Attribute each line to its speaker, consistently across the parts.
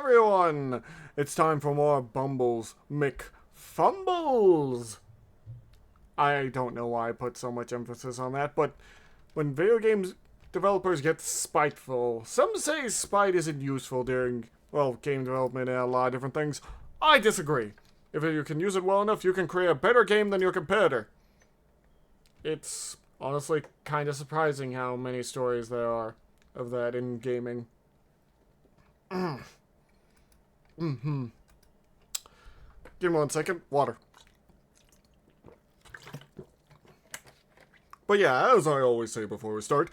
Speaker 1: everyone! It's time for more Bumbles McFumbles! I don't know why I put so much emphasis on that, but when video games developers get spiteful, some say spite isn't useful during, well, game development and a lot of different things. I disagree. If you can use it well enough, you can create a better game than your competitor. It's honestly kind of surprising how many stories there are of that in gaming. Give me 1 second. Water. But yeah, as I always say before we start,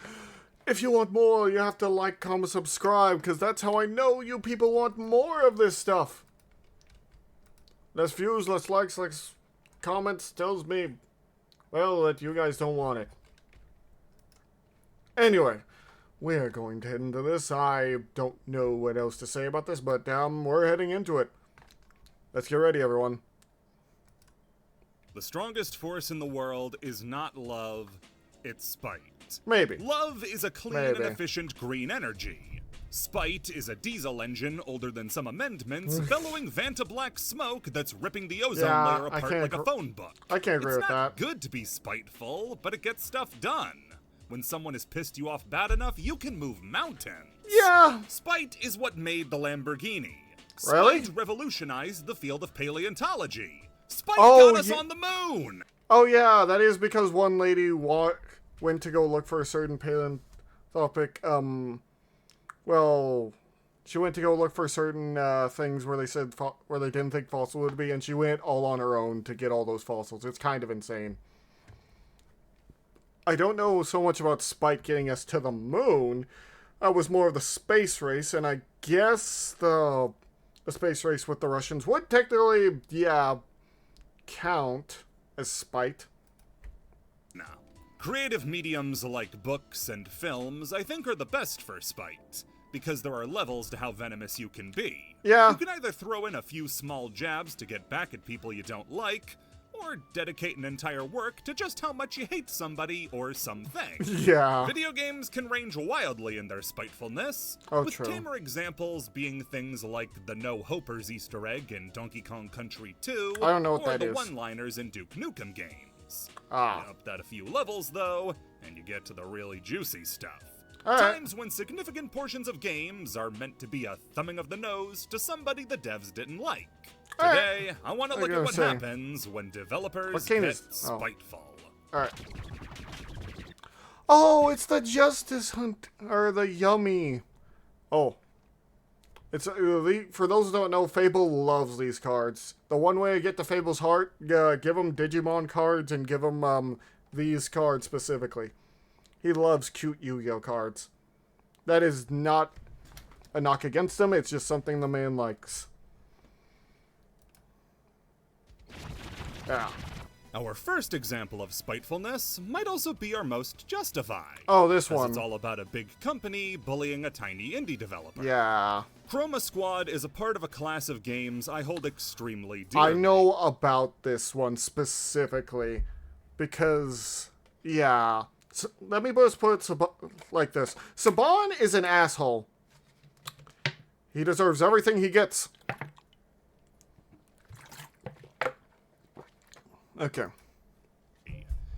Speaker 1: if you want more, you have to like, comment, subscribe, because that's how I know you people want more of this stuff. Less views, less likes, less comments tells me, well, that you guys don't want it. Anyway, we're going to head into this. I don't know what else to say about this, but we're heading into it. Let's get ready, everyone.
Speaker 2: The strongest force in the world is not love, it's spite.
Speaker 1: Maybe.
Speaker 2: Love is a clean and efficient green energy. Spite is a diesel engine older than some amendments, bellowing Vanta black smoke that's ripping the ozone layer apart like a phone book.
Speaker 1: I can't agree with that.
Speaker 2: It's not good to be spiteful, but it gets stuff done. When someone has pissed you off bad enough, you can move mountains.
Speaker 1: Yeah.
Speaker 2: Spite is what made the Lamborghini.
Speaker 1: Really?
Speaker 2: Spite revolutionized the field of paleontology. Spite got us on the moon!
Speaker 1: Oh yeah, that is because one lady went to go look for a certain paleontologic, well, she went to go look for certain things where they said, where they didn't think fossil would be, and she went all on her own to get all those fossils. It's kind of insane. I don't know so much about Spite getting us to the moon. That was more of the space race, and I guess the space race with the Russians would technically, yeah, count as spite.
Speaker 2: No. Creative mediums like books and films, I think, are the best for spite, because there are levels to how venomous you can be.
Speaker 1: Yeah.
Speaker 2: You can either throw in a few small jabs to get back at people you don't like, or dedicate an entire work to just how much you hate somebody or something.
Speaker 1: Yeah.
Speaker 2: Video games can range wildly in their spitefulness, with tamer examples being things like the No Hopers Easter egg in Donkey Kong Country 2,
Speaker 1: I don't know what
Speaker 2: or
Speaker 1: that
Speaker 2: the
Speaker 1: is.
Speaker 2: one-liners in Duke Nukem games. You up that a few levels, though, and you get to the really juicy stuff. Times when significant portions of games are meant to be a thumbing of the nose to somebody the devs didn't like. Today, I want to look at what happens when developers get spiteful.
Speaker 1: Alright. Oh, it's the Justice Hunt, or the Yummy. Oh. It's for those who don't know, Fable loves these cards. The one way to get to Fable's heart, give him Digimon cards and give him these cards specifically. He loves cute Yu-Gi-Oh cards. That is not a knock against him, it's just something the man likes. Yeah.
Speaker 2: Our first example of spitefulness might also be our most justified.
Speaker 1: Oh, this one.
Speaker 2: It's all about a big company bullying a tiny indie developer.
Speaker 1: Yeah.
Speaker 2: Chroma Squad is a part of a class of games I hold extremely dear.
Speaker 1: I know about this one specifically because, yeah. So, let me just put it like this. Saban is an asshole. He deserves everything he gets. Okay.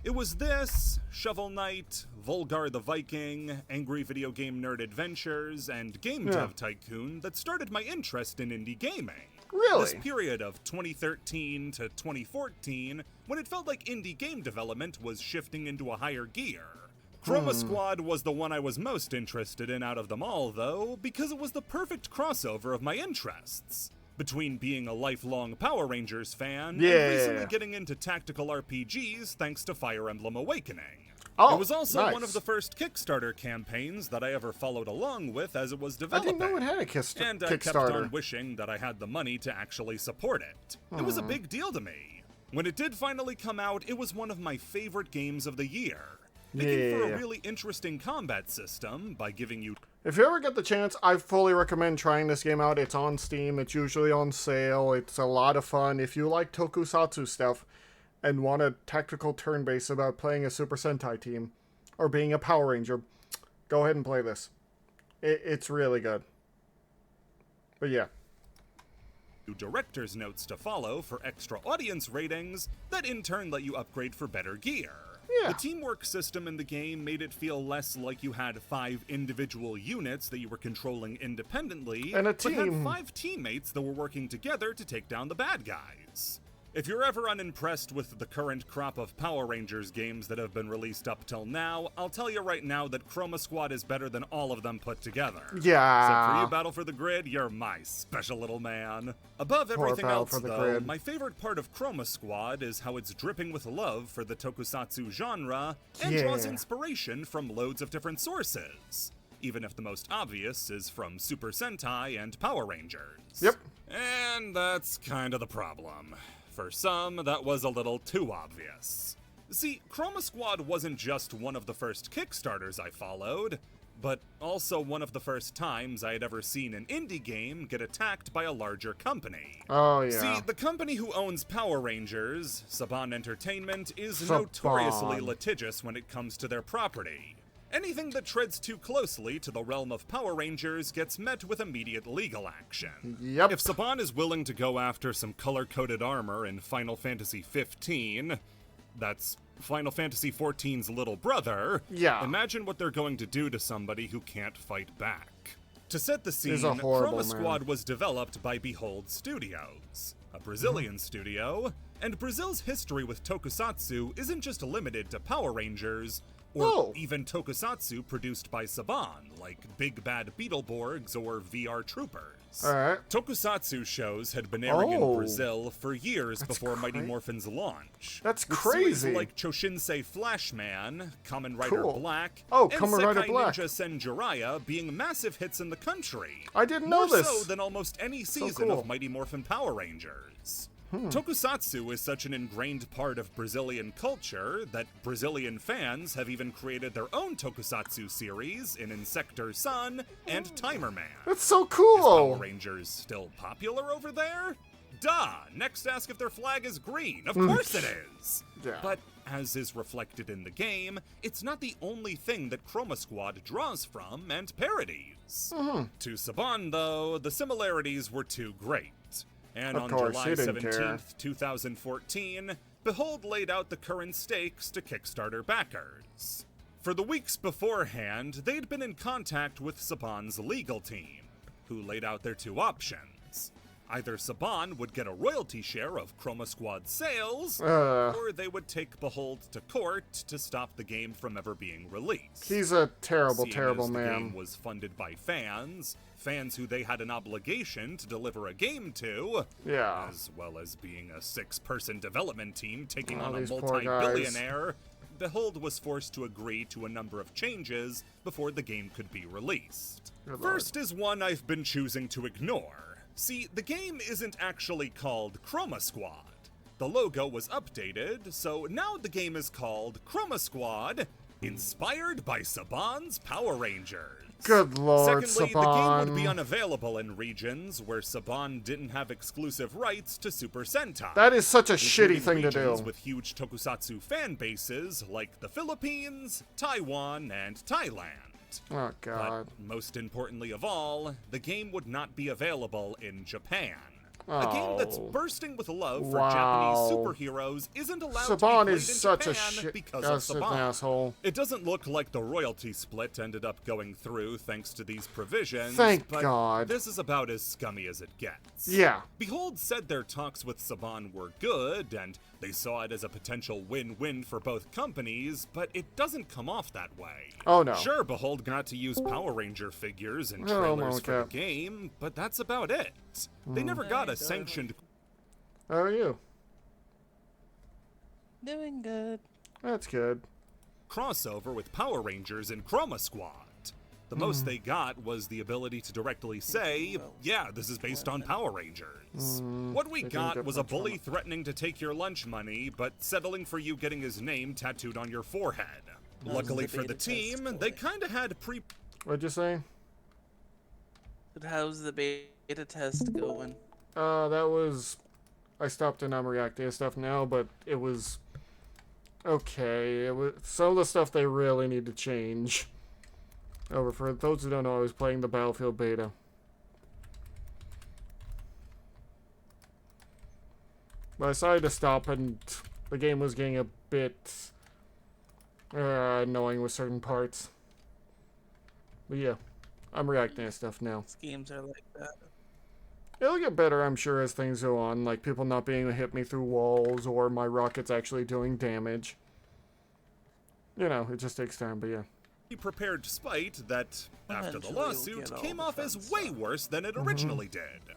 Speaker 2: It was this, Shovel Knight, Volgar the Viking, Angry Video Game Nerd Adventures, and Game Dev Tycoon that started my interest in indie gaming.
Speaker 1: Really?
Speaker 2: This period of 2013 to 2014, when it felt like indie game development was shifting into a higher gear. Chroma Squad was the one I was most interested in out of them all, though, because it was the perfect crossover of my interests. Between being a lifelong Power Rangers fan and recently getting into tactical RPGs thanks to Fire Emblem Awakening.
Speaker 1: Oh,
Speaker 2: it was also one of the first Kickstarter campaigns that I ever followed along with as it was developing.
Speaker 1: I didn't know it had a Kickstarter.
Speaker 2: And I kept on wishing that I had the money to actually support it. It was a big deal to me. When it did finally come out, it was one of my favorite games of the year. Making for a really interesting combat system by giving you...
Speaker 1: If you ever get the chance, I fully recommend trying this game out. It's on Steam. It's usually on sale. It's a lot of fun. If you like tokusatsu stuff and want a tactical turn-based about playing a Super Sentai team or being a Power Ranger, go ahead and play this. It's really good. But yeah,
Speaker 2: director's notes to follow for extra audience ratings that in turn let you upgrade for better gear.
Speaker 1: Yeah.
Speaker 2: The teamwork system in the game made it feel less like you had 5 individual units that you were controlling independently,
Speaker 1: And a
Speaker 2: but had
Speaker 1: team.
Speaker 2: 5 teammates that were working together to take down the bad guys. If you're ever unimpressed with the current crop of Power Rangers games that have been released up till now, I'll tell you right now that Chroma Squad is better than all of them put together.
Speaker 1: Yeah.
Speaker 2: Except for you, Battle for the Grid, you're my special little man. Above everything
Speaker 1: Battle
Speaker 2: else,
Speaker 1: for the
Speaker 2: though,
Speaker 1: Grid.
Speaker 2: my favorite part of Chroma Squad is how it's dripping with love for the tokusatsu genre and draws
Speaker 1: Yeah.
Speaker 2: inspiration from loads of different sources. Even if the most obvious is from Super Sentai and Power Rangers.
Speaker 1: Yep.
Speaker 2: And that's kind of the problem. For some, that was a little too obvious. See, Chroma Squad wasn't just one of the first Kickstarters I followed, but also one of the first times I had ever seen an indie game get attacked by a larger company.
Speaker 1: Oh, yeah.
Speaker 2: See, the company who owns Power Rangers, Saban Entertainment, is
Speaker 1: Saban.
Speaker 2: notoriously litigious when it comes to their property. Anything that treads too closely to the realm of Power Rangers gets met with immediate legal action.
Speaker 1: Yep.
Speaker 2: If Saban is willing to go after some color-coded armor in Final Fantasy 15, that's Final Fantasy 14's little brother,
Speaker 1: Yeah.
Speaker 2: imagine what they're going to do to somebody who can't fight back. To set the scene,
Speaker 1: He's a horrible
Speaker 2: Chroma
Speaker 1: man.
Speaker 2: Squad was developed by Behold Studios, a Brazilian studio, and Brazil's history with tokusatsu isn't just limited to Power Rangers, or
Speaker 1: Oh.
Speaker 2: even tokusatsu produced by Saban, like Big Bad Beetleborgs or VR Troopers.
Speaker 1: Alright.
Speaker 2: Tokusatsu shows had been airing
Speaker 1: Oh.
Speaker 2: in Brazil for years
Speaker 1: That's
Speaker 2: before Mighty
Speaker 1: cra-
Speaker 2: Morphin's launch.
Speaker 1: That's
Speaker 2: with
Speaker 1: crazy.
Speaker 2: series like Choshinsei Flashman, Kamen Rider
Speaker 1: Cool.
Speaker 2: Black,
Speaker 1: Oh,
Speaker 2: and
Speaker 1: Kamen Rider
Speaker 2: Sekai
Speaker 1: Black.
Speaker 2: Ninja Senjuraya being massive hits in the country.
Speaker 1: I didn't know
Speaker 2: More
Speaker 1: this.
Speaker 2: so than almost any season
Speaker 1: cool.
Speaker 2: of Mighty Morphin Power Rangers. Tokusatsu is such an ingrained part of Brazilian culture that Brazilian fans have even created their own tokusatsu series in Insector Sun and Timer Man.
Speaker 1: That's so
Speaker 2: Is Power
Speaker 1: cool.
Speaker 2: Rangers still popular over there? Duh! Next ask if their flag is green. Of
Speaker 1: Mm.
Speaker 2: course it is!
Speaker 1: Yeah.
Speaker 2: But, as is reflected in the game, it's not the only thing that Chroma Squad draws from and parodies.
Speaker 1: Mm-hmm.
Speaker 2: To Saban, though, the similarities were too great. And
Speaker 1: Of
Speaker 2: on
Speaker 1: course,
Speaker 2: July
Speaker 1: he didn't care.
Speaker 2: 17th, 2014, Behold laid out the current stakes to Kickstarter backers. For the weeks beforehand, they'd been in contact with Saban's legal team, who laid out their 2 options. Either Saban would get a royalty share of Chroma Squad sales, or they would take Behold to court to stop the game from ever being released.
Speaker 1: He's a terrible,
Speaker 2: Seeing
Speaker 1: terrible
Speaker 2: as the
Speaker 1: man.
Speaker 2: game was funded by fans who they had an obligation to deliver a game to,
Speaker 1: Yeah.
Speaker 2: as well as being a 6-person development team taking
Speaker 1: Oh,
Speaker 2: on a
Speaker 1: these poor
Speaker 2: multi-billionaire, Behold was forced to agree to a number of changes before the game could be released.
Speaker 1: Good lord.
Speaker 2: First is one I've been choosing to ignore. See, the game isn't actually called Chroma Squad. The logo was updated, so now the game is called Chroma Squad, inspired by Saban's Power Rangers.
Speaker 1: Good lord,
Speaker 2: Secondly, the game would be
Speaker 1: Saban.
Speaker 2: unavailable in regions where Saban didn't have exclusive rights to Super Sentai.
Speaker 1: That is such a shitty
Speaker 2: including
Speaker 1: thing to
Speaker 2: regions
Speaker 1: do.
Speaker 2: with huge tokusatsu fan bases like the Philippines, Taiwan, and Thailand.
Speaker 1: Oh, God.
Speaker 2: But most importantly of all, the game would not be available in Japan. A game that's
Speaker 1: Oh.
Speaker 2: bursting with love for
Speaker 1: Wow.
Speaker 2: Japanese superheroes isn't allowed to be
Speaker 1: Saban
Speaker 2: played
Speaker 1: is
Speaker 2: in
Speaker 1: such a
Speaker 2: Japan
Speaker 1: shit.
Speaker 2: because
Speaker 1: That's
Speaker 2: of
Speaker 1: an
Speaker 2: Saban.
Speaker 1: asshole.
Speaker 2: It doesn't look like the royalty split ended up going through thanks to these provisions.
Speaker 1: Thank
Speaker 2: but
Speaker 1: God.
Speaker 2: This is about as scummy as it gets.
Speaker 1: Yeah.
Speaker 2: Behold said their talks with Saban were good, and they saw it as a potential win-win for both companies, but it doesn't come off that way.
Speaker 1: Oh, no.
Speaker 2: Sure, Behold got to use Power Ranger figures and
Speaker 1: Oh,
Speaker 2: trailers for the
Speaker 1: okay.
Speaker 2: game, but that's about it. They never got a sanctioned
Speaker 1: How are you?
Speaker 3: Doing good.
Speaker 1: That's good.
Speaker 2: crossover with Power Rangers and Chroma Squad. The most they got was the ability to directly say, yeah, this is based on Power Rangers. What we
Speaker 1: they didn't
Speaker 2: got
Speaker 1: get
Speaker 2: was a
Speaker 1: much from
Speaker 2: bully
Speaker 1: it.
Speaker 2: threatening to take your lunch money, but settling for you getting his name tattooed on your forehead.
Speaker 3: How's
Speaker 2: Luckily
Speaker 3: the
Speaker 2: for the
Speaker 3: beta test
Speaker 2: team,
Speaker 3: going?
Speaker 2: they kinda had
Speaker 1: What'd you say?
Speaker 3: But how's the beta test going?
Speaker 1: That was... I stopped the non-reactive stuff now, but it was... Okay. It was some of the stuff they really need to change. Over, for those who don't know, I was playing the Battlefield beta. But I decided to stop, and the game was getting a bit annoying with certain parts. But yeah, I'm reacting to stuff now.
Speaker 3: These games are like that.
Speaker 1: It'll get better, I'm sure, as things go on, like people not being able to hit me through walls or my rockets actually doing damage. You know, it just takes time, but yeah.
Speaker 2: He prepared Spite that, after the
Speaker 3: Eventually you'll
Speaker 2: lawsuit,
Speaker 3: get all
Speaker 2: came
Speaker 3: the
Speaker 2: off
Speaker 3: fun
Speaker 2: as way
Speaker 3: stuff.
Speaker 2: worse than it originally did.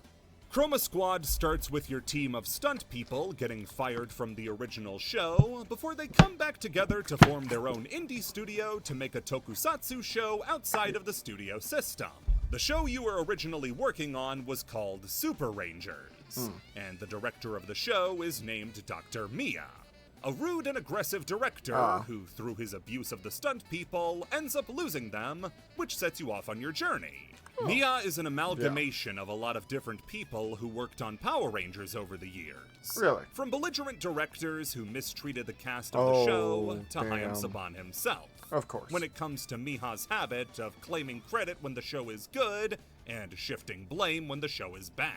Speaker 2: Chroma Squad starts with your team of stunt people getting fired from the original show before they come back together to form their own indie studio to make a tokusatsu show outside of the studio system. The show you were originally working on was called Super Rangers, and the director of the show is named Dr. Mia, a rude and aggressive director who, through his abuse of the stunt people, ends up losing them, which sets you off on your journey. Mia is an amalgamation of a lot of different people who worked on Power Rangers over the years.
Speaker 1: Really?
Speaker 2: From belligerent directors who mistreated the cast of the show to
Speaker 1: damn.
Speaker 2: Hayao Saban himself.
Speaker 1: Of course.
Speaker 2: When it comes to Miha's habit of claiming credit when the show is good and shifting blame when the show is bad.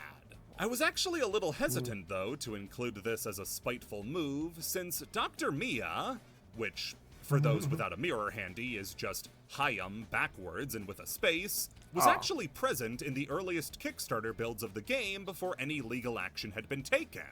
Speaker 2: I was actually a little hesitant, though, to include this as a spiteful move, since Dr. Mia, which, for those without a mirror handy, is just Hayam backwards and with a space, was actually present in the earliest Kickstarter builds of the game before any legal action had been taken.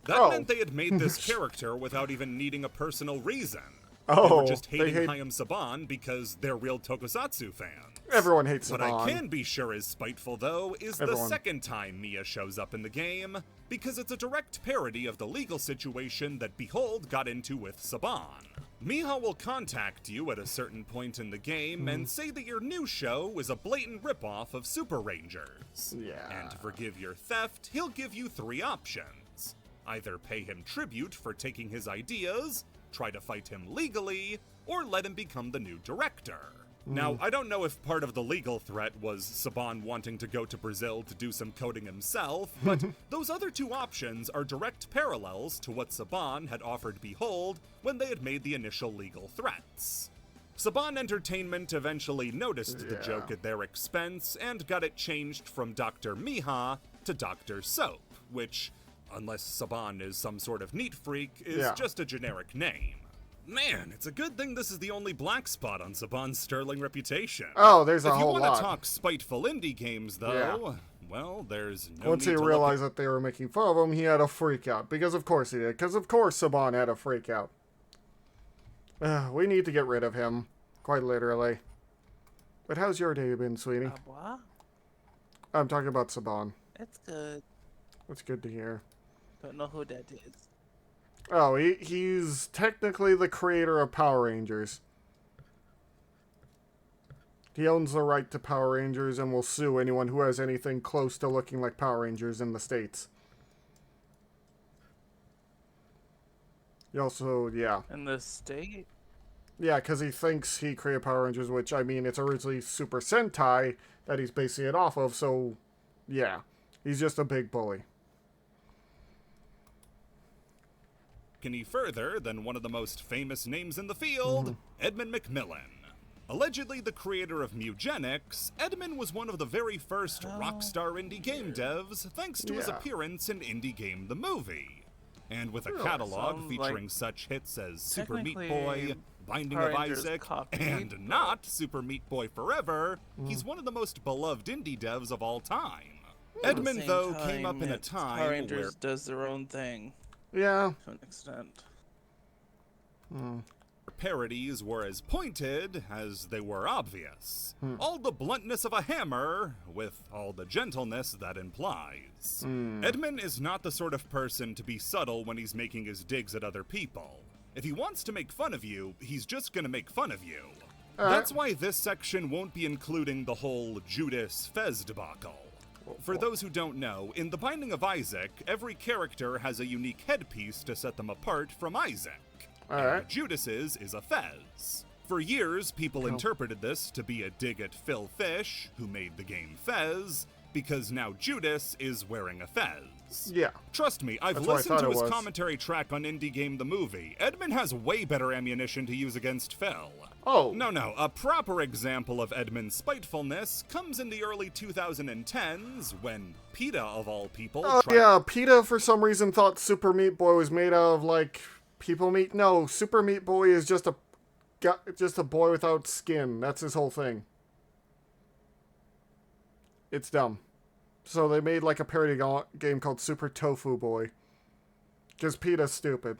Speaker 2: That meant they had made this character without even needing a personal reason. They were just hating Hayam Saban because they're real tokusatsu fans.
Speaker 1: Everyone hates
Speaker 2: What
Speaker 1: Saban.
Speaker 2: I can be sure is spiteful, though, is the second time Mia shows up in the game, because it's a direct parody of the legal situation that Behold got into with Saban. Miha will contact you at a certain point in the game and say that your new show is a blatant ripoff of Super Rangers.
Speaker 1: Yeah.
Speaker 2: And to forgive your theft, he'll give you 3 options. Either pay him tribute for taking his ideas, try to fight him legally, or let him become the new director. Now, I don't know if part of the legal threat was Saban wanting to go to Brazil to do some coding himself, but those other 2 options are direct parallels to what Saban had offered Behold when they had made the initial legal threats. Saban Entertainment eventually noticed the joke at their expense and got it changed from Dr. Miha to Dr. Soap, which, unless Saban is some sort of neat freak, is just a generic name. Man, it's a good thing this is the only black spot on Saban's sterling reputation.
Speaker 1: Oh, there's a whole
Speaker 2: If you
Speaker 1: lot.
Speaker 2: want to talk spiteful indie games, though, well, there's no
Speaker 1: Once
Speaker 2: need
Speaker 1: he
Speaker 2: to
Speaker 1: realized that they were making fun of him, he had a freak out. Because of course he did. Because of course Saban had a freak out. We need to get rid of him. Quite literally. But how's your day been, sweetie?
Speaker 3: What?
Speaker 1: I'm talking about Saban.
Speaker 3: It's good.
Speaker 1: That's good to hear.
Speaker 3: Don't know who that is.
Speaker 1: Oh, he's technically the creator of Power Rangers. He owns the right to Power Rangers and will sue anyone who has anything close to looking like Power Rangers in the States. He also,
Speaker 3: In the state?
Speaker 1: Yeah, because he thinks he created Power Rangers, which, I mean, it's originally Super Sentai that he's basing it off of, so, yeah. He's just a big bully.
Speaker 2: any further than one of the most famous names in the field, Edmund McMillan. Allegedly the creator of Mugenics, Edmund was one of the very first rockstar indie game devs thanks to his appearance in Indie Game the Movie. And with a catalog featuring such hits as Super Meat Boy, Binding of Isaac, and not Super Meat Boy Forever, he's one of the most beloved indie devs of all time. Edmund, though, came up in a time
Speaker 3: Power Rangers
Speaker 2: where
Speaker 3: does their own thing.
Speaker 1: Yeah.
Speaker 3: To an extent.
Speaker 2: parodies were as pointed as they were obvious. All the bluntness of a hammer, with all the gentleness that implies. Edmund is not the sort of person to be subtle when he's making his digs at other people. If he wants to make fun of you, he's just gonna make fun of you. That's why this section won't be including the whole Judas Fez debacle. For those who don't know, in The Binding of Isaac, every character has a unique headpiece to set them apart from Isaac. And Judas's is a fez. For years, people interpreted this to be a dig at Phil Fish, who made the game Fez, because now Judas is wearing a fez.
Speaker 1: Yeah.
Speaker 2: Trust me, I've
Speaker 1: That's what I
Speaker 2: listened to
Speaker 1: thought it
Speaker 2: his
Speaker 1: was.
Speaker 2: commentary track on Indie Game the Movie. Edmund has way better ammunition to use against Phil.
Speaker 1: Oh.
Speaker 2: No, a proper example of Edmund's spitefulness comes in the early 2010s when PETA, of all people,
Speaker 1: Yeah, PETA for some reason thought Super Meat Boy was made out of, like, people meat. No, Super Meat Boy is just a boy without skin. That's his whole thing. It's dumb. So they made, like, a parody game called Super Tofu Boy. Because PETA's stupid.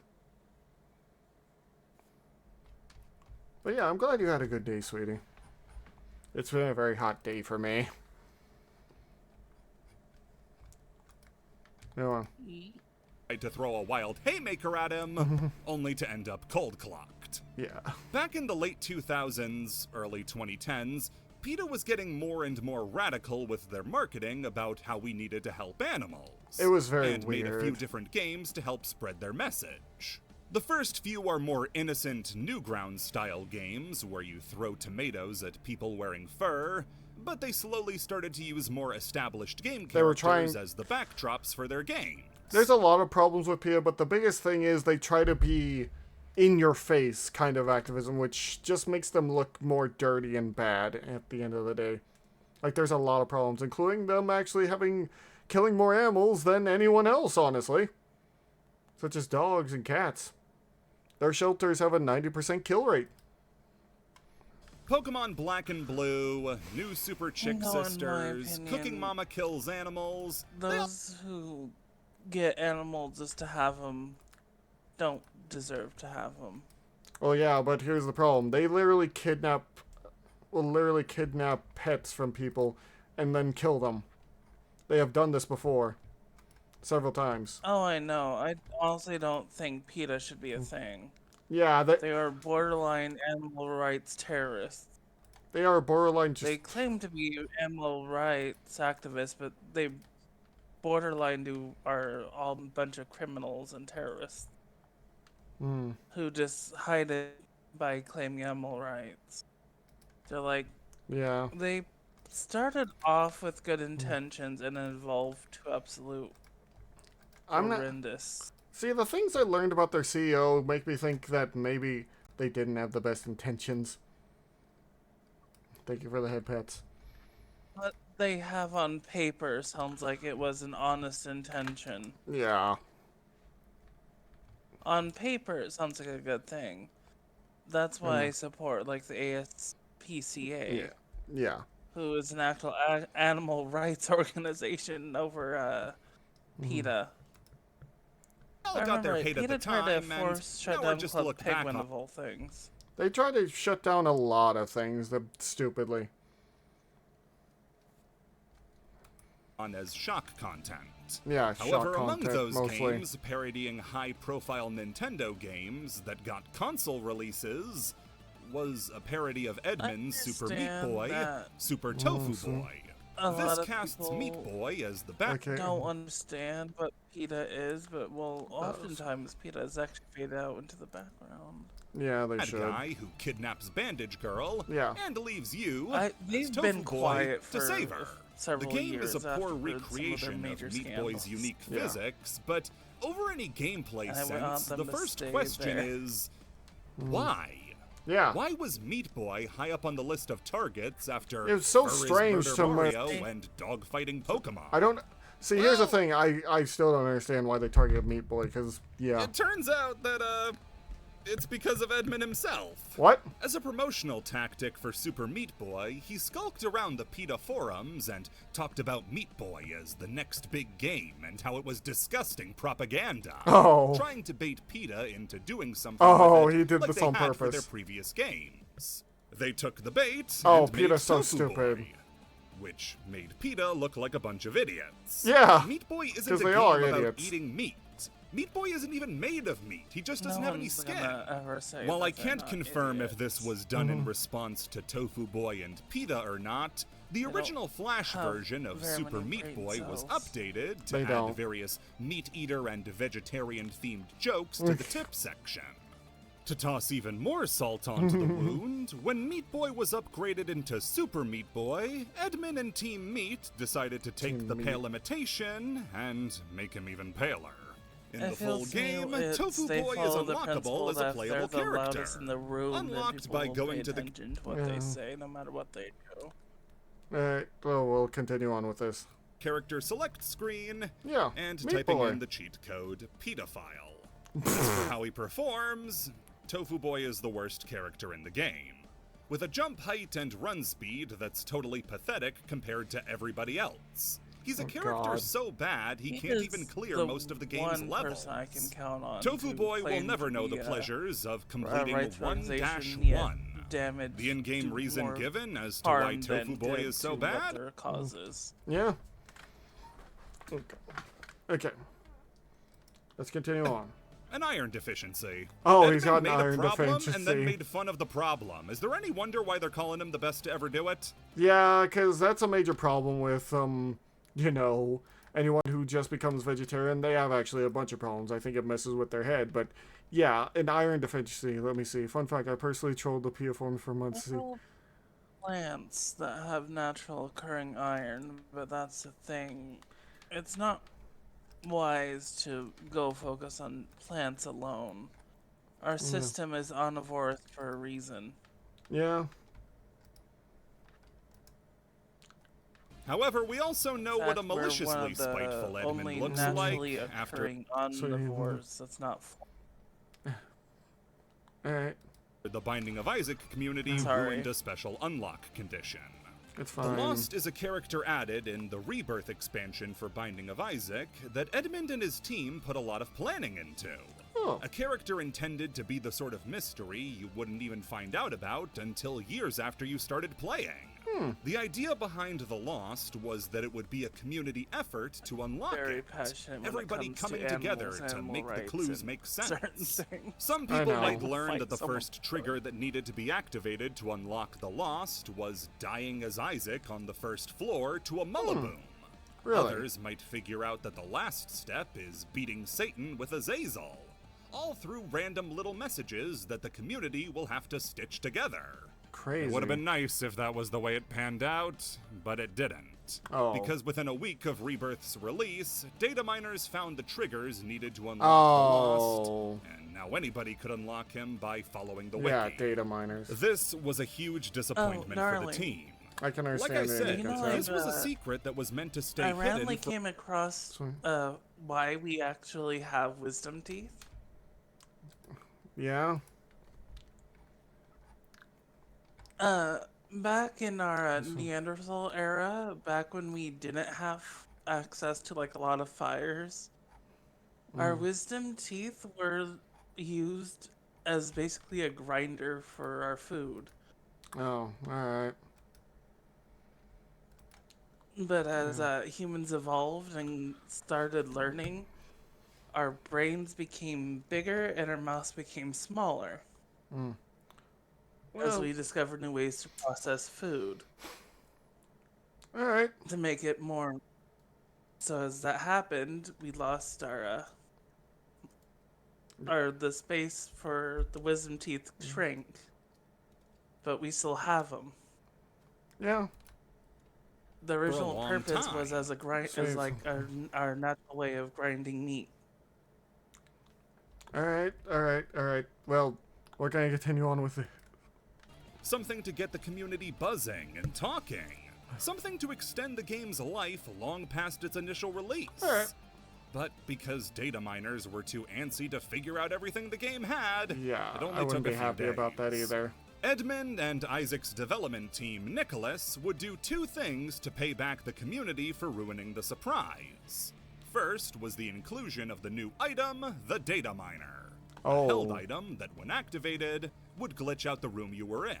Speaker 1: But yeah, I'm glad you had a good day, sweetie. It's been a very hot day for me. Go on.
Speaker 2: tried to throw a wild haymaker at him, only to end up cold-clocked.
Speaker 1: Yeah.
Speaker 2: Back in the late 2000s, early 2010s, PETA was getting more and more radical with their marketing about how we needed to help animals.
Speaker 1: It was very
Speaker 2: and made a few
Speaker 1: weird.
Speaker 2: different games to help spread their message. The first few are more innocent Newgrounds-style games where you throw tomatoes at people wearing fur, but they slowly started to use more established game
Speaker 1: They were
Speaker 2: characters
Speaker 1: trying-
Speaker 2: as the backdrops for their games.
Speaker 1: There's a lot of problems with PETA, but the biggest thing is they try to be in-your-face kind of activism, which just makes them look more dirty and bad at the end of the day. Like, there's a lot of problems, including them actually killing more animals than anyone else, honestly. Such as dogs and cats. Their shelters have a 90% kill rate.
Speaker 2: Pokemon Black and Blue, New Super Chick
Speaker 3: No, in my
Speaker 2: Sisters,
Speaker 3: opinion,
Speaker 2: Cooking Mama Kills Animals. they all-
Speaker 3: Those who get animals just to have them don't deserve to have them.
Speaker 1: Oh yeah, but here's the problem. They literally will literally kidnap pets from people and then kill them. They have done this before. Several times.
Speaker 3: Oh, I know. I honestly don't think PETA should be a thing.
Speaker 1: Yeah,
Speaker 3: They are borderline animal rights terrorists.
Speaker 1: they are borderline just...
Speaker 3: They claim to be animal rights activists, but they borderline are all a bunch of criminals and terrorists who just hide it by claiming animal rights. They're like,
Speaker 1: Yeah.
Speaker 3: they started off with good intentions and evolved to absolute
Speaker 1: I'm not...
Speaker 3: horrendous.
Speaker 1: See, the things I learned about their CEO make me think that maybe they didn't have the best intentions. Thank you for the head pets.
Speaker 3: What they have on paper sounds like it was an honest intention.
Speaker 1: Yeah.
Speaker 3: On paper, it sounds like a good thing. That's why I support, like, the ASPCA,
Speaker 1: Yeah. Yeah.
Speaker 3: who is an actual animal rights organization over PETA.
Speaker 2: all
Speaker 3: I
Speaker 2: got their
Speaker 3: remember
Speaker 2: hate at the
Speaker 3: PETA tried to
Speaker 2: time,
Speaker 3: force
Speaker 2: and
Speaker 3: shut
Speaker 2: now we're
Speaker 3: down
Speaker 2: just
Speaker 3: Club
Speaker 2: looked back
Speaker 3: Penguin
Speaker 2: on
Speaker 3: of all things.
Speaker 1: They try to shut down a lot of things, stupidly.
Speaker 2: as shock content.
Speaker 1: Yeah, shock
Speaker 2: However, among
Speaker 1: content,
Speaker 2: those
Speaker 1: mostly.
Speaker 2: games parodying high-profile Nintendo games that got console releases was a parody of Edmund's Super Meat
Speaker 3: understand
Speaker 2: Boy,
Speaker 3: that.
Speaker 2: Super Tofu Boy.
Speaker 3: A
Speaker 2: This
Speaker 3: lot of
Speaker 2: casts
Speaker 3: people
Speaker 2: Meat Boy as the back.
Speaker 1: Okay.
Speaker 3: don't understand what PETA is, but oftentimes PETA is actually faded out into the background.
Speaker 1: Yeah, they
Speaker 2: Bad
Speaker 1: should.
Speaker 2: guy who kidnaps Bandage Girl
Speaker 1: Yeah.
Speaker 2: and leaves you,
Speaker 3: They've
Speaker 2: Tofu
Speaker 3: been
Speaker 2: Boy,
Speaker 3: quiet
Speaker 2: to
Speaker 3: for
Speaker 2: save her. The
Speaker 3: several
Speaker 2: game
Speaker 3: years
Speaker 2: is a poor
Speaker 3: after some of their
Speaker 2: recreation
Speaker 3: major
Speaker 2: of Meat
Speaker 3: scandals.
Speaker 2: Boy's unique
Speaker 1: Yeah.
Speaker 2: physics, but over any gameplay
Speaker 3: And I want
Speaker 2: sense,
Speaker 3: them
Speaker 2: the
Speaker 3: to
Speaker 2: first
Speaker 3: stay
Speaker 2: question
Speaker 3: there.
Speaker 2: is, why?
Speaker 1: Yeah.
Speaker 2: Why was Meat Boy high up on the list of targets after
Speaker 1: It was so
Speaker 2: Fur is
Speaker 1: strange
Speaker 2: Murder
Speaker 1: to me.
Speaker 2: Mario and dogfighting Pokemon?
Speaker 1: I don't... See, here's the
Speaker 2: Well-
Speaker 1: thing. I still don't understand why they targeted Meat Boy, because, yeah.
Speaker 2: It turns out that, it's because of Edmund himself.
Speaker 1: What?
Speaker 2: As a promotional tactic for Super Meat Boy, he skulked around the PETA forums and talked about Meat Boy as the next big game and how it was disgusting propaganda.
Speaker 1: Oh.
Speaker 2: Trying to bait PETA into doing something
Speaker 1: Oh,
Speaker 2: with it
Speaker 1: he did
Speaker 2: like
Speaker 1: this
Speaker 2: they
Speaker 1: on
Speaker 2: had for their
Speaker 1: purpose.
Speaker 2: previous games. They took the bait
Speaker 1: Oh,
Speaker 2: and made
Speaker 1: PETA's so
Speaker 2: Tofu
Speaker 1: stupid.
Speaker 2: Boy, which made PETA look like a bunch of idiots.
Speaker 1: Yeah,
Speaker 2: Meat Boy isn't
Speaker 1: 'cause
Speaker 2: a
Speaker 1: they
Speaker 2: game
Speaker 1: are
Speaker 2: about
Speaker 1: idiots.
Speaker 2: eating meat. Meat Boy isn't even made of meat. He just doesn't
Speaker 3: No
Speaker 2: have any
Speaker 3: one's
Speaker 2: skin.
Speaker 3: gonna ever say
Speaker 2: While I
Speaker 3: that they're
Speaker 2: can't
Speaker 3: not
Speaker 2: confirm if this
Speaker 3: idiots.
Speaker 2: was done in response to Tofu Boy and PETA or not, the
Speaker 3: don't
Speaker 2: original Flash
Speaker 3: have
Speaker 2: version of
Speaker 3: very
Speaker 2: Super
Speaker 3: many
Speaker 2: Meat
Speaker 3: brain
Speaker 2: Boy was
Speaker 3: cells.
Speaker 2: updated to
Speaker 1: They
Speaker 2: add
Speaker 1: don't.
Speaker 2: various meat eater and vegetarian themed jokes to the tip section. To toss even more salt onto the wound, when Meat Boy was upgraded into Super Meat Boy, Edmund and Team Meat decided to take
Speaker 1: Team
Speaker 2: the
Speaker 1: Meat.
Speaker 2: pale imitation and make him even paler. In
Speaker 3: It
Speaker 2: the full
Speaker 3: feels to me
Speaker 2: game,
Speaker 3: it's-
Speaker 2: Tofu
Speaker 3: they
Speaker 2: Boy is
Speaker 3: follow the
Speaker 2: unlockable
Speaker 3: principle
Speaker 2: as a
Speaker 3: that if
Speaker 2: playable
Speaker 3: they're the
Speaker 2: character.
Speaker 3: loudest in the room, then
Speaker 2: Unlocked
Speaker 3: people
Speaker 2: by
Speaker 3: will
Speaker 2: going
Speaker 3: pay
Speaker 2: to the
Speaker 3: attention to what
Speaker 1: Yeah.
Speaker 3: they say, no matter what they do.
Speaker 1: Alright, well, we'll continue on with this.
Speaker 2: character select screen
Speaker 1: Yeah,
Speaker 2: and
Speaker 1: Meat
Speaker 2: typing
Speaker 1: Boy.
Speaker 2: in the cheat code pedophile. As for how he performs, Tofu Boy is the worst character in the game, with a jump height and run speed that's totally pathetic compared to everybody else. He's a character
Speaker 1: God.
Speaker 2: so bad he can't
Speaker 3: is
Speaker 2: even clear
Speaker 3: the
Speaker 2: most of the game's
Speaker 3: one
Speaker 2: levels.
Speaker 3: person I can count on
Speaker 2: Tofu
Speaker 3: to
Speaker 2: Boy will
Speaker 3: claim
Speaker 2: never
Speaker 3: to
Speaker 2: know the
Speaker 3: be,
Speaker 2: pleasures of completing
Speaker 3: rights
Speaker 2: 1-1.
Speaker 3: organization, yet damage
Speaker 2: The in-game
Speaker 3: do
Speaker 2: reason
Speaker 3: more
Speaker 2: given as to why
Speaker 3: harm
Speaker 2: Tofu
Speaker 3: than
Speaker 2: Boy
Speaker 3: good
Speaker 2: is so
Speaker 3: to what
Speaker 2: bad?
Speaker 3: their cause is.
Speaker 1: Yeah. Okay. Let's continue on.
Speaker 2: An iron deficiency.
Speaker 1: Oh, he's
Speaker 2: Edmund
Speaker 1: got an
Speaker 2: made
Speaker 1: iron
Speaker 2: a problem and
Speaker 1: deficiency.
Speaker 2: then made fun of the problem. Is there any wonder why they're calling him the best to ever do it?
Speaker 1: Yeah, because that's a major problem with, you know, anyone who just becomes vegetarian. They have actually a bunch of problems. I think it messes with their head. But, yeah, an iron deficiency. Let me see. Fun fact, I personally trolled the PF form for months.
Speaker 3: Several plants that have natural occurring iron, but that's the thing. It's not wise to go focus on plants alone. Our system is omnivorous for a reason.
Speaker 1: Yeah.
Speaker 2: However, we also know what a
Speaker 3: Fact, we're one
Speaker 2: maliciously
Speaker 3: of the
Speaker 2: spiteful
Speaker 3: only
Speaker 2: Edmund looks
Speaker 3: naturally
Speaker 2: like after
Speaker 3: occurring omnivores. That's not.
Speaker 1: Alright.
Speaker 2: the Binding of Isaac community
Speaker 3: Sorry.
Speaker 2: ruined a special unlock condition.
Speaker 1: It's
Speaker 2: The
Speaker 1: fine.
Speaker 2: Lost is a character added in the Rebirth expansion for Binding of Isaac that Edmund and his team put a lot of planning into.
Speaker 1: Oh.
Speaker 2: A character intended to be the sort of mystery you wouldn't even find out about until years after you started playing. The idea behind The Lost was that it would be a community effort to unlock
Speaker 3: Very
Speaker 2: it.
Speaker 3: passionate when it
Speaker 2: Everybody
Speaker 3: comes
Speaker 2: coming
Speaker 3: to
Speaker 2: together
Speaker 3: animals,
Speaker 2: to
Speaker 3: animal
Speaker 2: make the
Speaker 3: rights,
Speaker 2: clues
Speaker 3: and
Speaker 2: make
Speaker 3: certain
Speaker 2: sense.
Speaker 3: things.
Speaker 2: Some
Speaker 1: I
Speaker 2: people
Speaker 1: know.
Speaker 2: might learn
Speaker 3: Fight
Speaker 2: that the
Speaker 3: someone
Speaker 2: first trigger that needed to be activated to unlock The Lost was dying as Isaac on the first floor to a Mullaboom.
Speaker 1: Really?
Speaker 2: Others might figure out that the last step is beating Satan with Azazel, all through random little messages that the community will have to stitch together.
Speaker 1: Crazy.
Speaker 2: It would have been nice if that was the way it panned out, but it didn't.
Speaker 1: Oh.
Speaker 2: Because within a week of Rebirth's release, data miners found the triggers needed to unlock the Lost, and now anybody could unlock him by following the wiki.
Speaker 1: Yeah, data miners.
Speaker 2: This was a huge disappointment for the
Speaker 3: darling.
Speaker 2: team.
Speaker 1: I can
Speaker 2: Like
Speaker 1: understand
Speaker 2: I
Speaker 1: the
Speaker 2: said,
Speaker 3: You know,
Speaker 1: concern.
Speaker 2: this was a
Speaker 3: I've,
Speaker 2: secret that was meant to stay
Speaker 3: I
Speaker 2: hidden
Speaker 3: randomly
Speaker 2: for
Speaker 3: came across
Speaker 1: Sorry.
Speaker 3: why we actually have wisdom teeth.
Speaker 1: Yeah?
Speaker 3: Back in our Neanderthal era, back when we didn't have access to like a lot of fires, our wisdom teeth were used as basically a grinder for our food.
Speaker 1: Oh, alright.
Speaker 3: But as humans evolved and started learning, our brains became bigger and our mouths became smaller. As
Speaker 1: Well,
Speaker 3: we discovered new ways to process food
Speaker 1: alright.
Speaker 3: to make it more. So as that happened, we lost our the space for the wisdom teeth shrank, but we still have them.
Speaker 1: Yeah.
Speaker 3: The original
Speaker 2: long
Speaker 3: purpose was
Speaker 2: time.
Speaker 3: as a grind,
Speaker 1: Save.
Speaker 3: as like our natural way of grinding meat.
Speaker 1: Alright, alright, alright. Well, we're gonna continue on with it.
Speaker 2: something to get the community buzzing and talking. Something to extend the game's life long past its initial release.
Speaker 1: Alright.
Speaker 2: But because data miners were too antsy to figure out everything the game had,
Speaker 1: Yeah,
Speaker 2: it only
Speaker 1: I wouldn't
Speaker 2: took a
Speaker 1: be
Speaker 2: few
Speaker 1: happy about that
Speaker 2: days.
Speaker 1: either.
Speaker 2: Edmund and Isaac's development team, Nicholas, would do two things to pay back the community for ruining the surprise. First was the inclusion of the new item, the data miner.
Speaker 1: Oh.
Speaker 2: A held item that, when activated, would glitch out the room you were in,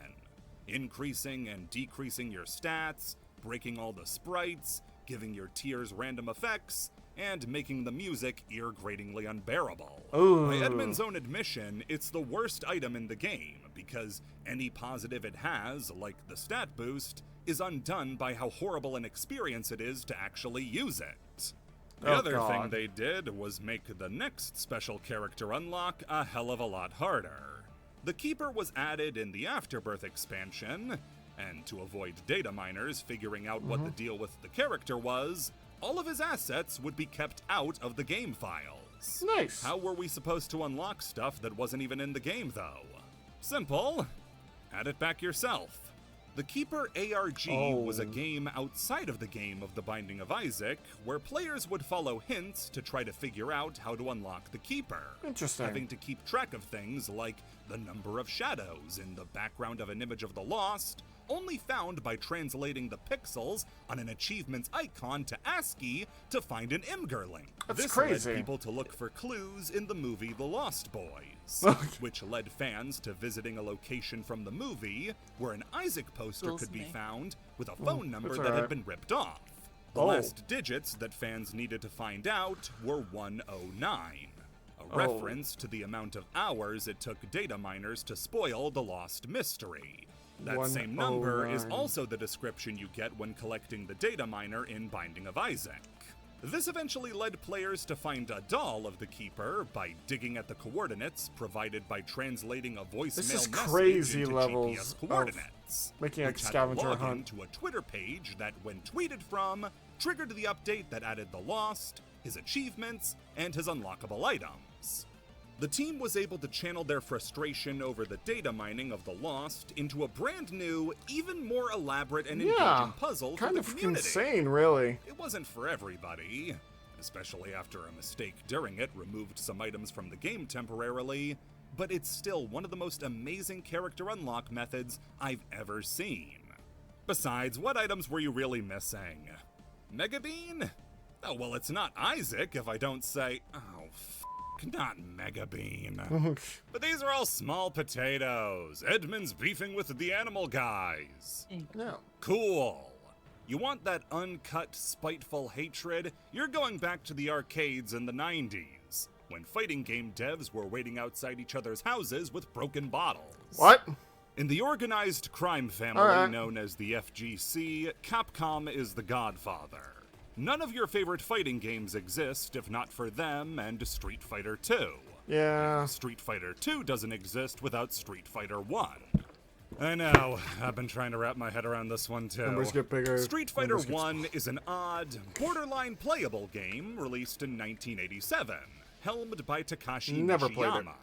Speaker 2: increasing and decreasing your stats, breaking all the sprites, giving your tiers random effects, and making the music ear-gratingly unbearable.
Speaker 1: Ooh.
Speaker 2: By Edmund's own admission, it's the worst item in the game, because any positive it has, like the stat boost, is undone by how horrible an experience it is to actually use it. The
Speaker 1: Oh,
Speaker 2: other
Speaker 1: God.
Speaker 2: thing they did was make the next special character unlock a hell of a lot harder. The Keeper was added in the Afterbirth expansion, and to avoid data miners figuring out what the deal with the character was, all of his assets would be kept out of the game files.
Speaker 1: Nice.
Speaker 2: How were we supposed to unlock stuff that wasn't even in the game, though? Simple. Add it back yourself. The Keeper ARG was a game outside of the game of The Binding of Isaac, where players would follow hints to try to figure out how to unlock the Keeper.
Speaker 1: Interesting.
Speaker 2: Having to keep track of things like the number of shadows in the background of an image of the lost, only found by translating the pixels on an achievement's icon to ASCII to find an Imgur link.
Speaker 1: That's crazy.
Speaker 2: This led people to look for clues in the movie The Lost Boys, which led fans to visiting a location from the movie where an Isaac poster could be found with a phone number that had been ripped off. The last digits that fans needed to find out were 109, a reference to the amount of hours it took data miners to spoil the lost mystery. That same number is also the description you get when collecting the data miner in Binding of Isaac. This eventually led players to find a doll of the Keeper by digging at the coordinates provided by translating a voicemail message into GPS coordinates.
Speaker 1: Making a
Speaker 2: which
Speaker 1: scavenger
Speaker 2: had to log
Speaker 1: hunt.
Speaker 2: into a Twitter page that, when tweeted from, triggered the update that added the lost, his achievements, and his unlockable items. The team was able to channel their frustration over the data mining of the Lost into a brand new, even more elaborate and engaging puzzle for the community.
Speaker 1: Kind of insane, really.
Speaker 2: It wasn't for everybody, especially after a mistake during it removed some items from the game temporarily, but it's still one of the most amazing character unlock methods I've ever seen. Besides, what items were you really missing? Mega Bean? Oh, well, it's not Isaac if I don't say, not Mega Bean. But these are all small potatoes. Edmund's beefing with the animal guys.
Speaker 1: No.
Speaker 2: Cool. You want that uncut, spiteful hatred? You're going back to the arcades in the 90s, when fighting game devs were waiting outside each other's houses with broken bottles.
Speaker 1: What?
Speaker 2: In the organized crime family known as the FGC, Capcom is the godfather. None of your favorite fighting games exist if not for them and Street Fighter 2.
Speaker 1: Yeah.
Speaker 2: Street Fighter 2 doesn't exist without Street Fighter 1. I know, I've been trying to wrap my head around this one too.
Speaker 1: Numbers get bigger.
Speaker 2: Street Fighter 1 is an odd, borderline playable game released in 1987, helmed by Takashi
Speaker 1: Never played it.
Speaker 2: Nishiyama,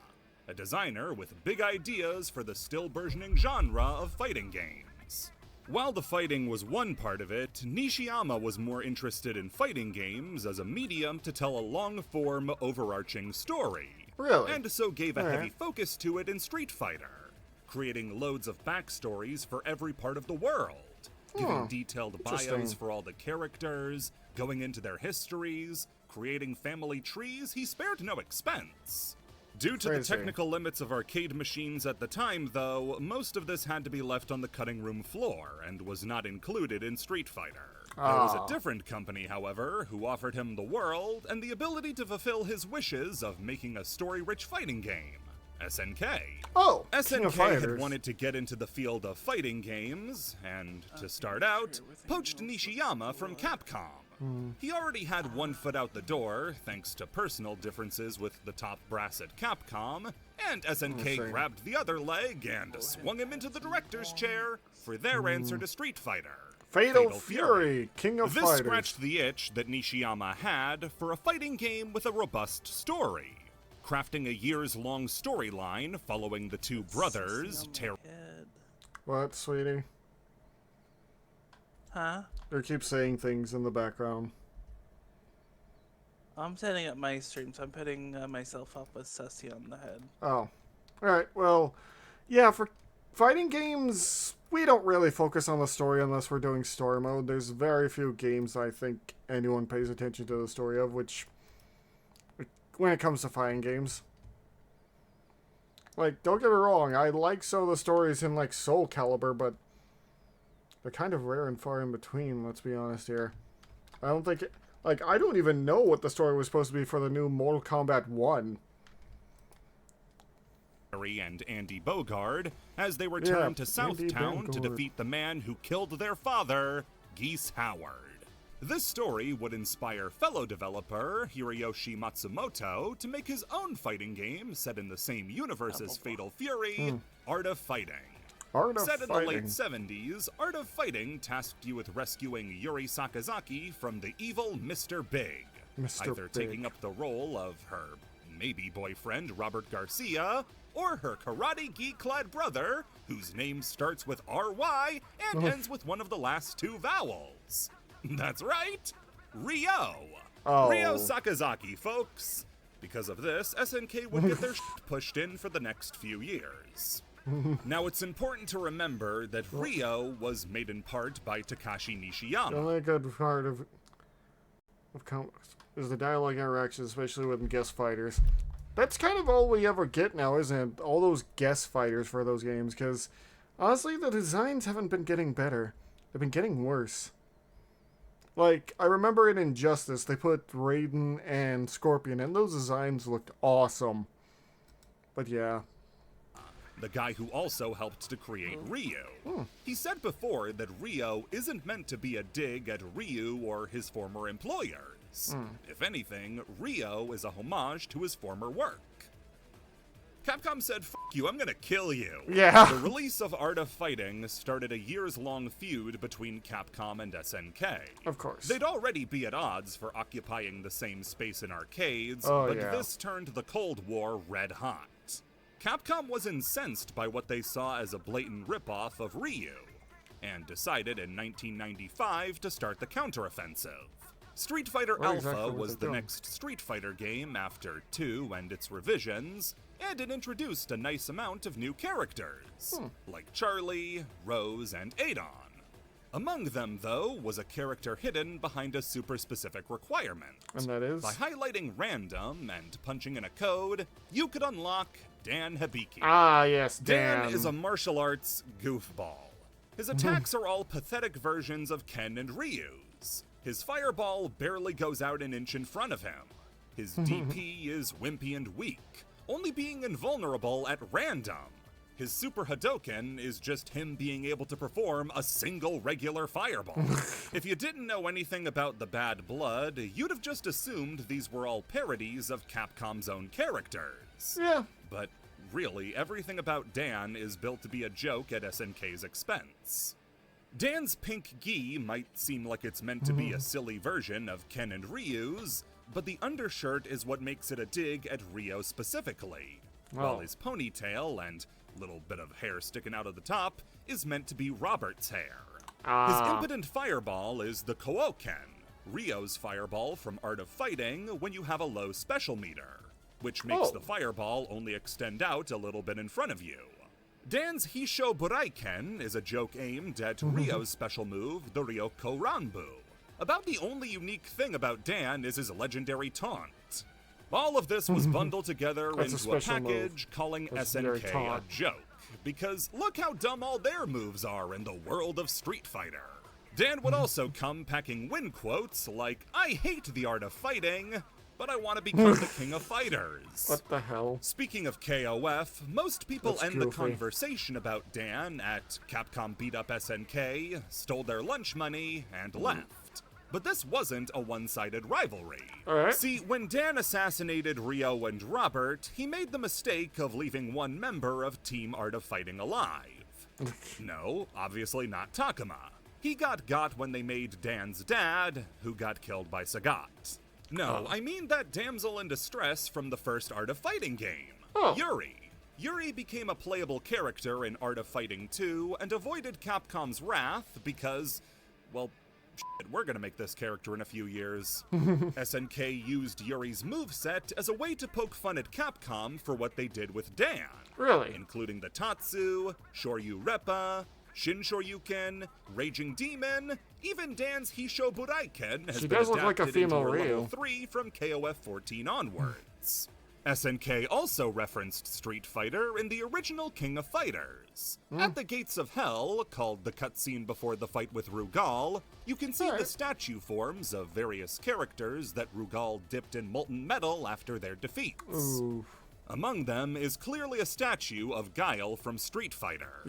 Speaker 2: a designer with big ideas for the still burgeoning genre of fighting games. While the fighting was one part of it, Nishiyama was more interested in fighting games as a medium to tell a long-form, overarching story.
Speaker 1: Really?
Speaker 2: And so gave a heavy focus to it in Street Fighter, creating loads of backstories for every part of the world, giving detailed bios for all the characters, going into their histories, creating family trees. He spared no expense. Due to the technical limits of arcade machines at the time, though, most of this had to be left on the cutting room floor and was not included in Street Fighter. There was a different company, however, who offered him the world and the ability to fulfill his wishes of making a story-rich fighting game. SNK.
Speaker 1: Oh, King of
Speaker 2: SNK
Speaker 1: Fighters.
Speaker 2: had wanted to get into the field of fighting games, and to start out, poached Nishiyama from Capcom. He already had one foot out the door, thanks to personal differences with the top brass at Capcom, and SNK grabbed the other leg and swung him into the director's chair for their answer to Street Fighter.
Speaker 1: Fatal Fury, King of
Speaker 2: This
Speaker 1: Fighters.
Speaker 2: scratched the itch that Nishiyama had for a fighting game with a robust story, crafting a years-long storyline following the two brothers,
Speaker 1: What, sweetie?
Speaker 3: Huh?
Speaker 1: They keep saying things in the background.
Speaker 3: I'm setting up my stream, so I'm putting myself up with Sussy on the head.
Speaker 1: Oh. Alright, well, yeah, for fighting games, we don't really focus on the story unless we're doing story mode. There's very few games I think anyone pays attention to the story of, which, when it comes to fighting games. Like, don't get me wrong, I like some of the stories in, like, Soul Calibur, but they're kind of rare and far in between, let's be honest here. I don't think... Like, I don't even know what the story was supposed to be for the new Mortal Kombat 1.
Speaker 2: and Andy Bogard as they returned to
Speaker 1: Andy
Speaker 2: Southtown to
Speaker 1: Bogard.
Speaker 2: defeat the man who killed their father, Geese Howard. This story would inspire fellow developer Hiroyoshi Matsumoto to make his own fighting game set in the same universe as Fatal Fury, Art of Fighting. Set in the late 70s, Art of Fighting tasked you with rescuing Yuri Sakazaki from the evil Mr. Big, either taking up the role of her maybe boyfriend Robert Garcia, or her karate gi-clad brother, whose name starts with RY and ends with one of the last two vowels. That's right, Ryo. Ryo Sakazaki, folks. Because of this, SNK would get their shit pushed in for the next few years. Now, it's important to remember that Ryo was made in part by Takashi Nishiyama.
Speaker 1: The only good part of comics is the dialogue interactions, especially with guest fighters. That's kind of all we ever get now, isn't it? All those guest fighters for those games, because honestly, the designs haven't been getting better. They've been getting worse. Like, I remember in Injustice, they put Raiden and Scorpion, and those designs looked awesome. But yeah.
Speaker 2: The guy who also helped to create Ryu. He said before that Ryo isn't meant to be a dig at Ryu or his former employers. If anything, Ryo is a homage to his former work. Capcom said, "F you, I'm gonna kill you."
Speaker 1: Yeah.
Speaker 2: The release of Art of Fighting started a years-long feud between Capcom and SNK.
Speaker 1: Of course.
Speaker 2: They'd already be at odds for occupying the same space in arcades, this turned the Cold War red hot. Capcom was incensed by what they saw as a blatant ripoff of Ryu, and decided in 1995 to start the counteroffensive. Street Fighter Alpha was the next Street Fighter game after 2 and its revisions, and it introduced a nice amount of new characters, like Charlie, Rose, and Adon. Among them, though, was a character hidden behind a super specific requirement.
Speaker 1: And that is?
Speaker 2: By highlighting random and punching in a code, you could unlock Dan Hibiki.
Speaker 1: Ah, yes,
Speaker 2: Dan is a martial arts goofball. His attacks are all pathetic versions of Ken and Ryu's. His fireball barely goes out an inch in front of him. His DP is wimpy and weak, only being invulnerable at random. His Super Hadoken is just him being able to perform a single regular fireball. If you didn't know anything about the bad blood, you'd have just assumed these were all parodies of Capcom's own characters.
Speaker 1: Yeah.
Speaker 2: But really, everything about Dan is built to be a joke at SNK's expense. Dan's pink gi might seem like it's meant to be a silly version of Ken and Ryu's, but the undershirt is what makes it a dig at Ryo specifically, while his ponytail and little bit of hair sticking out of the top is meant to be Robert's hair. His impotent fireball is the Kouoken, Ryo's fireball from Art of Fighting when you have a low special meter, which makes the fireball only extend out a little bit in front of you. Dan's Hisho Buraiken is a joke aimed at Ryo's special move, the Ryoko Ranbu. About the only unique thing about Dan is his legendary taunt. All of this was bundled together into a package calling SNK a joke, because look how dumb all their moves are in the world of Street Fighter. Dan would also come packing win quotes like, "I hate the art of fighting, but I want to become the king of fighters."
Speaker 1: What the hell?
Speaker 2: Speaking of KOF, most people end the conversation about Dan at Capcom beat up SNK, stole their lunch money, and left. But this wasn't a one-sided rivalry. See, when Dan assassinated Ryo and Robert, he made the mistake of leaving one member of Team Art of Fighting alive. No, obviously not Takuma. He got when they made Dan's dad, who got killed by Sagat. No, I mean that damsel in distress from the first Art of Fighting game, Yuri. Yuri became a playable character in Art of Fighting 2 and avoided Capcom's wrath because, well, shit, we're gonna make this character in a few years. SNK used Yuri's moveset as a way to poke fun at Capcom for what they did with Dan.
Speaker 1: Really?
Speaker 2: Including the Tatsu, Shoryu Reppa, Shin Shoryuken, Raging Demon, even Dan's Hisho Buraiken has been adapted into her level 3 from KOF 14 onwards. SNK also referenced Street Fighter in the original King of Fighters. At the Gates of Hell, called the cutscene before the fight with Rugal, you can see the statue forms of various characters that Rugal dipped in molten metal after their defeats. Among them is clearly a statue of Guile from Street Fighter.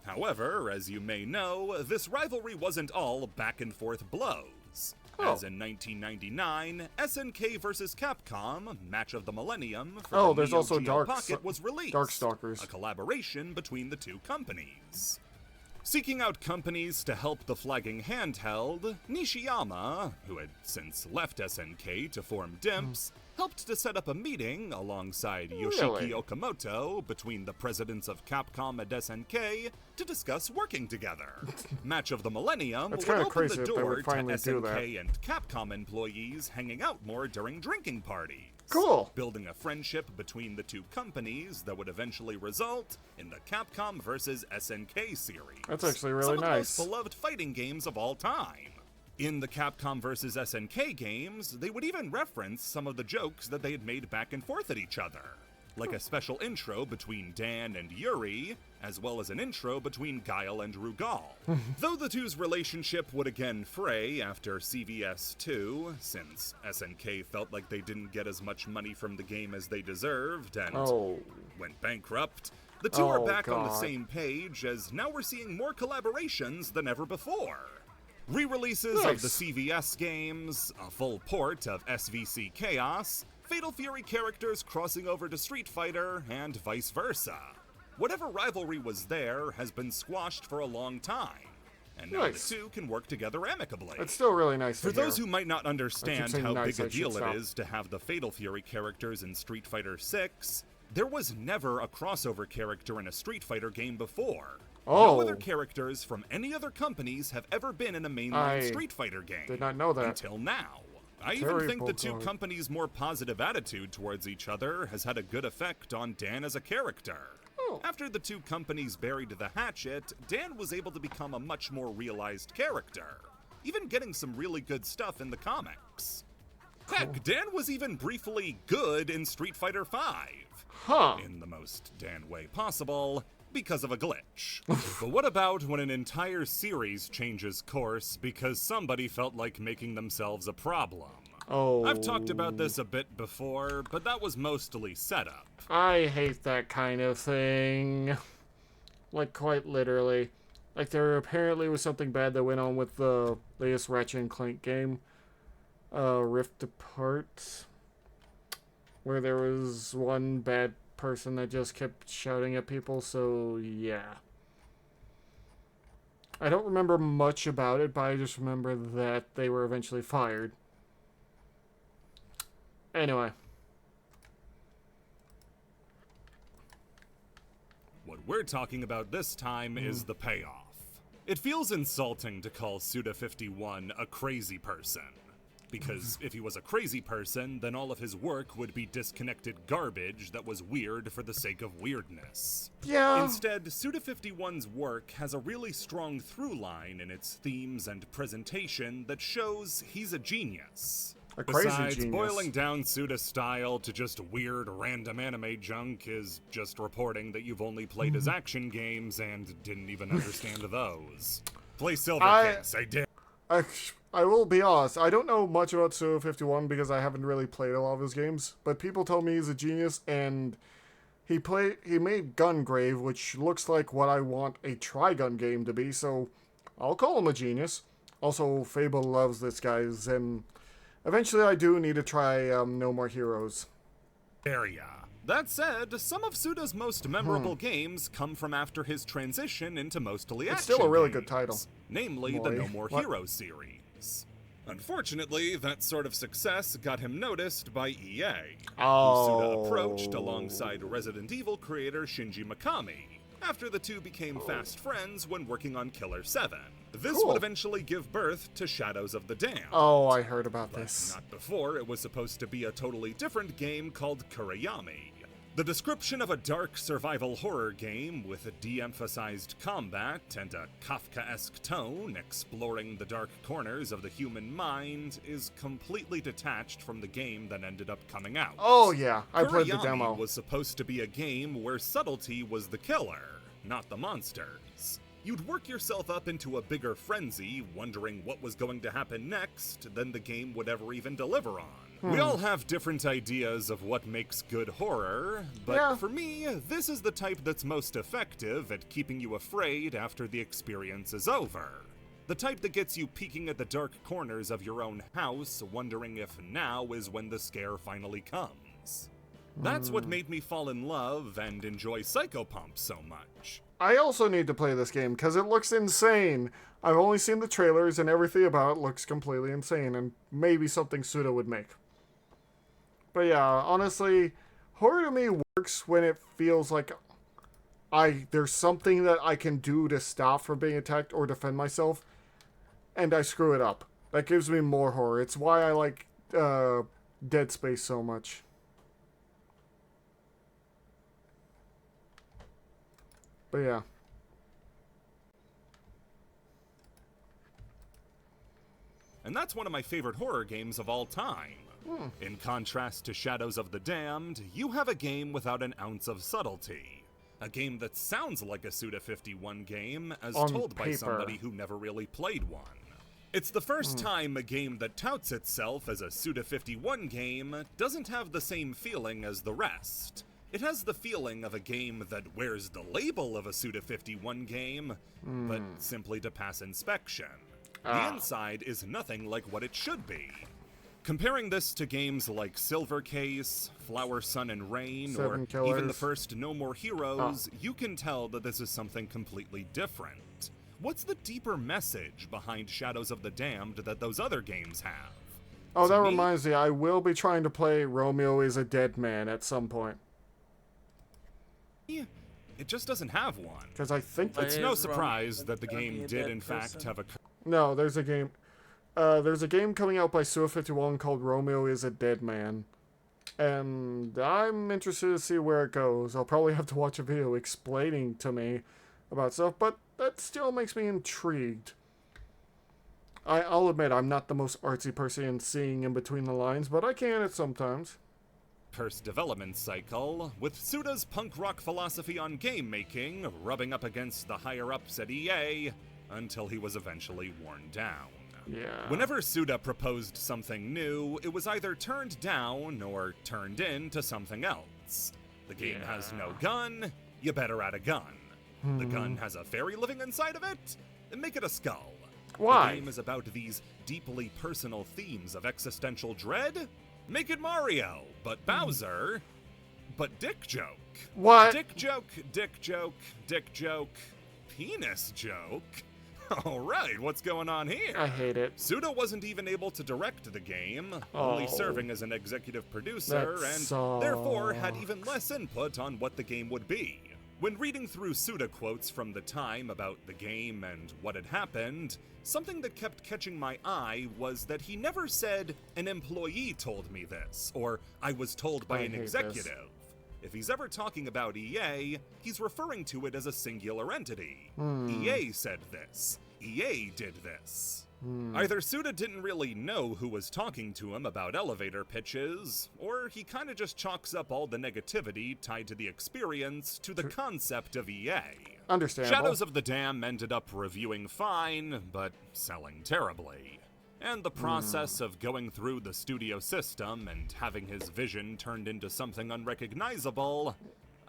Speaker 2: However, as you may know, this rivalry wasn't all back and forth blows. As in 1999, SNK vs. Capcom, Match of the Millennium for
Speaker 1: Oh,
Speaker 2: the
Speaker 1: there's
Speaker 2: Neo
Speaker 1: also
Speaker 2: Geo Pocket was released,
Speaker 1: Darkstalkers.
Speaker 2: a collaboration between the two companies. Seeking out companies to help the flagging handheld, Nishiyama, who had since left SNK to form DIMPS, helped to set up a meeting alongside Yoshiki Okamoto between the presidents of Capcom and SNK to discuss working together. Match of the Millennium would
Speaker 1: kinda
Speaker 2: open
Speaker 1: crazy
Speaker 2: the
Speaker 1: if they
Speaker 2: door
Speaker 1: would
Speaker 2: to
Speaker 1: finally do that.
Speaker 2: SNK and Capcom employees hanging out more during drinking parties.
Speaker 1: Cool.
Speaker 2: Building a friendship between the two companies that would eventually result in the Capcom vs. SNK series.
Speaker 1: That's actually really
Speaker 2: Some of
Speaker 1: nice.
Speaker 2: the most beloved fighting games of all time. In the Capcom vs. SNK games, they would even reference some of the jokes that they had made back and forth at each other, like a special intro between Dan and Yuri, as well as an intro between Guile and Rugal. Though the two's relationship would again fray after CVS 2, since SNK felt like they didn't get as much money from the game as they deserved and went bankrupt, the two are back on the same page, as now we're seeing more collaborations than ever before. Re-releases of the CVS games, a full port of SVC Chaos, Fatal Fury characters crossing over to Street Fighter, and vice versa. Whatever rivalry was there has been squashed for a long time, and now the two can work together amicably.
Speaker 1: It's still really nice
Speaker 2: For those who might not understand how big a deal it
Speaker 1: stop.
Speaker 2: is to have the Fatal Fury characters in Street Fighter 6, there was never a crossover character in a Street Fighter game before. No other characters from any other companies have ever been in a mainline Street Fighter game.
Speaker 1: Did not know that.
Speaker 2: Until now. I even think the two companies' more positive attitude towards each other has had a good effect on Dan as a character. After the two companies buried the hatchet, Dan was able to become a much more realized character, even getting some really good stuff in the comics. Heck, Dan was even briefly good in Street Fighter V. In the most Dan way possible, because of a glitch. But what about when an entire series changes course because somebody felt like making themselves a problem? I've talked about this a bit before, but that was mostly setup.
Speaker 1: I hate that kind of thing. Like, quite literally. Like, there apparently was something bad that went on with the latest Ratchet and Clank game, Rift Apart, where there was one bad person that just kept shouting at people, so yeah. I don't remember much about it, but I just remember that they were eventually fired. Anyway.
Speaker 2: What we're talking about this time is the payoff. It feels insulting to call Suda51 a crazy person. Because if he was a crazy person, then all of his work would be disconnected garbage that was weird for the sake of weirdness.
Speaker 1: Yeah.
Speaker 2: Instead, Suda51's work has a really strong through line in its themes and presentation that shows he's a genius.
Speaker 1: A crazy
Speaker 2: Besides,
Speaker 1: genius.
Speaker 2: boiling down Suda's style to just weird random anime junk is just reporting that you've only played his action games and didn't even understand those. Play Silver Case, I did.
Speaker 1: I will be honest, I don't know much about Suda51 because I haven't really played a lot of his games, but people tell me he's a genius, and he made Gungrave, which looks like what I want a Trigun game to be, so I'll call him a genius. Also, Fable loves this guys, and eventually I do need to try No More Heroes.
Speaker 2: Area. That said, some of Suda's most memorable games come from after his transition into mostly action
Speaker 1: It's still a really
Speaker 2: games,
Speaker 1: good title.
Speaker 2: Namely, the No More Heroes series. Unfortunately, that sort of success got him noticed by EA, who Suda approached alongside Resident Evil creator Shinji Mikami, after the two became fast friends when working on Killer 7. This would eventually give birth to Shadows of the Damned.
Speaker 1: I heard about this.
Speaker 2: Not before it was supposed to be a totally different game called Kurayami. The description of a dark survival horror game with a de-emphasized combat and a Kafkaesque tone exploring the dark corners of the human mind is completely detached from the game that ended up coming out.
Speaker 1: Oh yeah, I played the
Speaker 2: Kurayami
Speaker 1: demo.
Speaker 2: Was supposed to be a game where subtlety was the killer, not the monsters. You'd work yourself up into a bigger frenzy, wondering what was going to happen next, than the game would ever even deliver on. We all have different ideas of what makes good horror, but for me, this is the type that's most effective at keeping you afraid after the experience is over. The type that gets you peeking at the dark corners of your own house, wondering if now is when the scare finally comes. That's what made me fall in love and enjoy Psychopomp so much.
Speaker 1: I also need to play this game because it looks insane. I've only seen the trailers and everything about it looks completely insane and maybe something Suda would make. But yeah, honestly, horror to me works when it feels like there's something that I can do to stop from being attacked or defend myself, and I screw it up. That gives me more horror. It's why I like Dead Space so much. But yeah.
Speaker 2: And that's one of my favorite horror games of all time. In contrast to Shadows of the Damned, you have a game without an ounce of subtlety. A game that sounds like a Suda51 game, as
Speaker 1: On
Speaker 2: told by
Speaker 1: paper.
Speaker 2: somebody who never really played one. It's the first time a game that touts itself as a Suda51 game doesn't have the same feeling as the rest. It has the feeling of a game that wears the label of a Suda51 game, but simply to pass inspection. The inside is nothing like what it should be. Comparing this to games like Silver Case, Flower, Sun, and Rain,
Speaker 1: Seven
Speaker 2: or even
Speaker 1: Killers.
Speaker 2: the first No More Heroes, you can tell that this is something completely different. What's the deeper message behind Shadows of the Damned that those other games have?
Speaker 1: Oh,
Speaker 2: To
Speaker 1: that
Speaker 2: me,
Speaker 1: reminds me, I will be trying to play Romeo is a Dead Man at some point.
Speaker 2: it just doesn't have one.
Speaker 1: Because I think
Speaker 2: It's
Speaker 3: Why
Speaker 2: no
Speaker 3: is
Speaker 2: surprise
Speaker 3: Romeo
Speaker 2: that the
Speaker 3: gonna be
Speaker 2: game
Speaker 3: a
Speaker 2: did
Speaker 3: dead
Speaker 2: in fact
Speaker 3: person?
Speaker 2: have a
Speaker 1: No, there's a game. There's a game coming out by Suda51 called Romeo is a Dead Man. And I'm interested to see where it goes. I'll probably have to watch a video explaining to me about stuff, but that still makes me intrigued. I'll admit I'm not the most artsy person in seeing in between the lines, but I can at sometimes.
Speaker 2: cursed development cycle, with Suda's punk rock philosophy on game making rubbing up against the higher-ups at EA, until he was eventually worn down.
Speaker 1: Yeah.
Speaker 2: Whenever Suda proposed something new, it was either turned down or turned into something else. The game has no gun, you better add a gun. The gun has a fairy living inside of it, make it a skull.
Speaker 1: Why?
Speaker 2: The game is about these deeply personal themes of existential dread, make it Mario, but Bowser, but dick joke.
Speaker 1: What?
Speaker 2: Dick joke, dick joke, dick joke, penis joke? Alright, what's going on here?
Speaker 1: I hate it.
Speaker 2: Suda wasn't even able to direct the game, only
Speaker 1: Oh.
Speaker 2: serving as an executive producer,
Speaker 1: That
Speaker 2: and therefore had even less input on what the game would be. When reading through Suda quotes from the time about the game and what had happened, something that kept catching my eye was that he never said, "An employee told me this," or "I was told by
Speaker 1: I
Speaker 2: an
Speaker 1: hate this.
Speaker 2: executive." If he's ever talking about EA, he's referring to it as a singular entity. EA said this. EA did this. Either Suda didn't really know who was talking to him about elevator pitches, or he kinda just chalks up all the negativity tied to the experience to the concept of EA.
Speaker 1: Understandable.
Speaker 2: Shadows of the Dam ended up reviewing fine, but selling terribly. And the process of going through the studio system and having his vision turned into something unrecognizable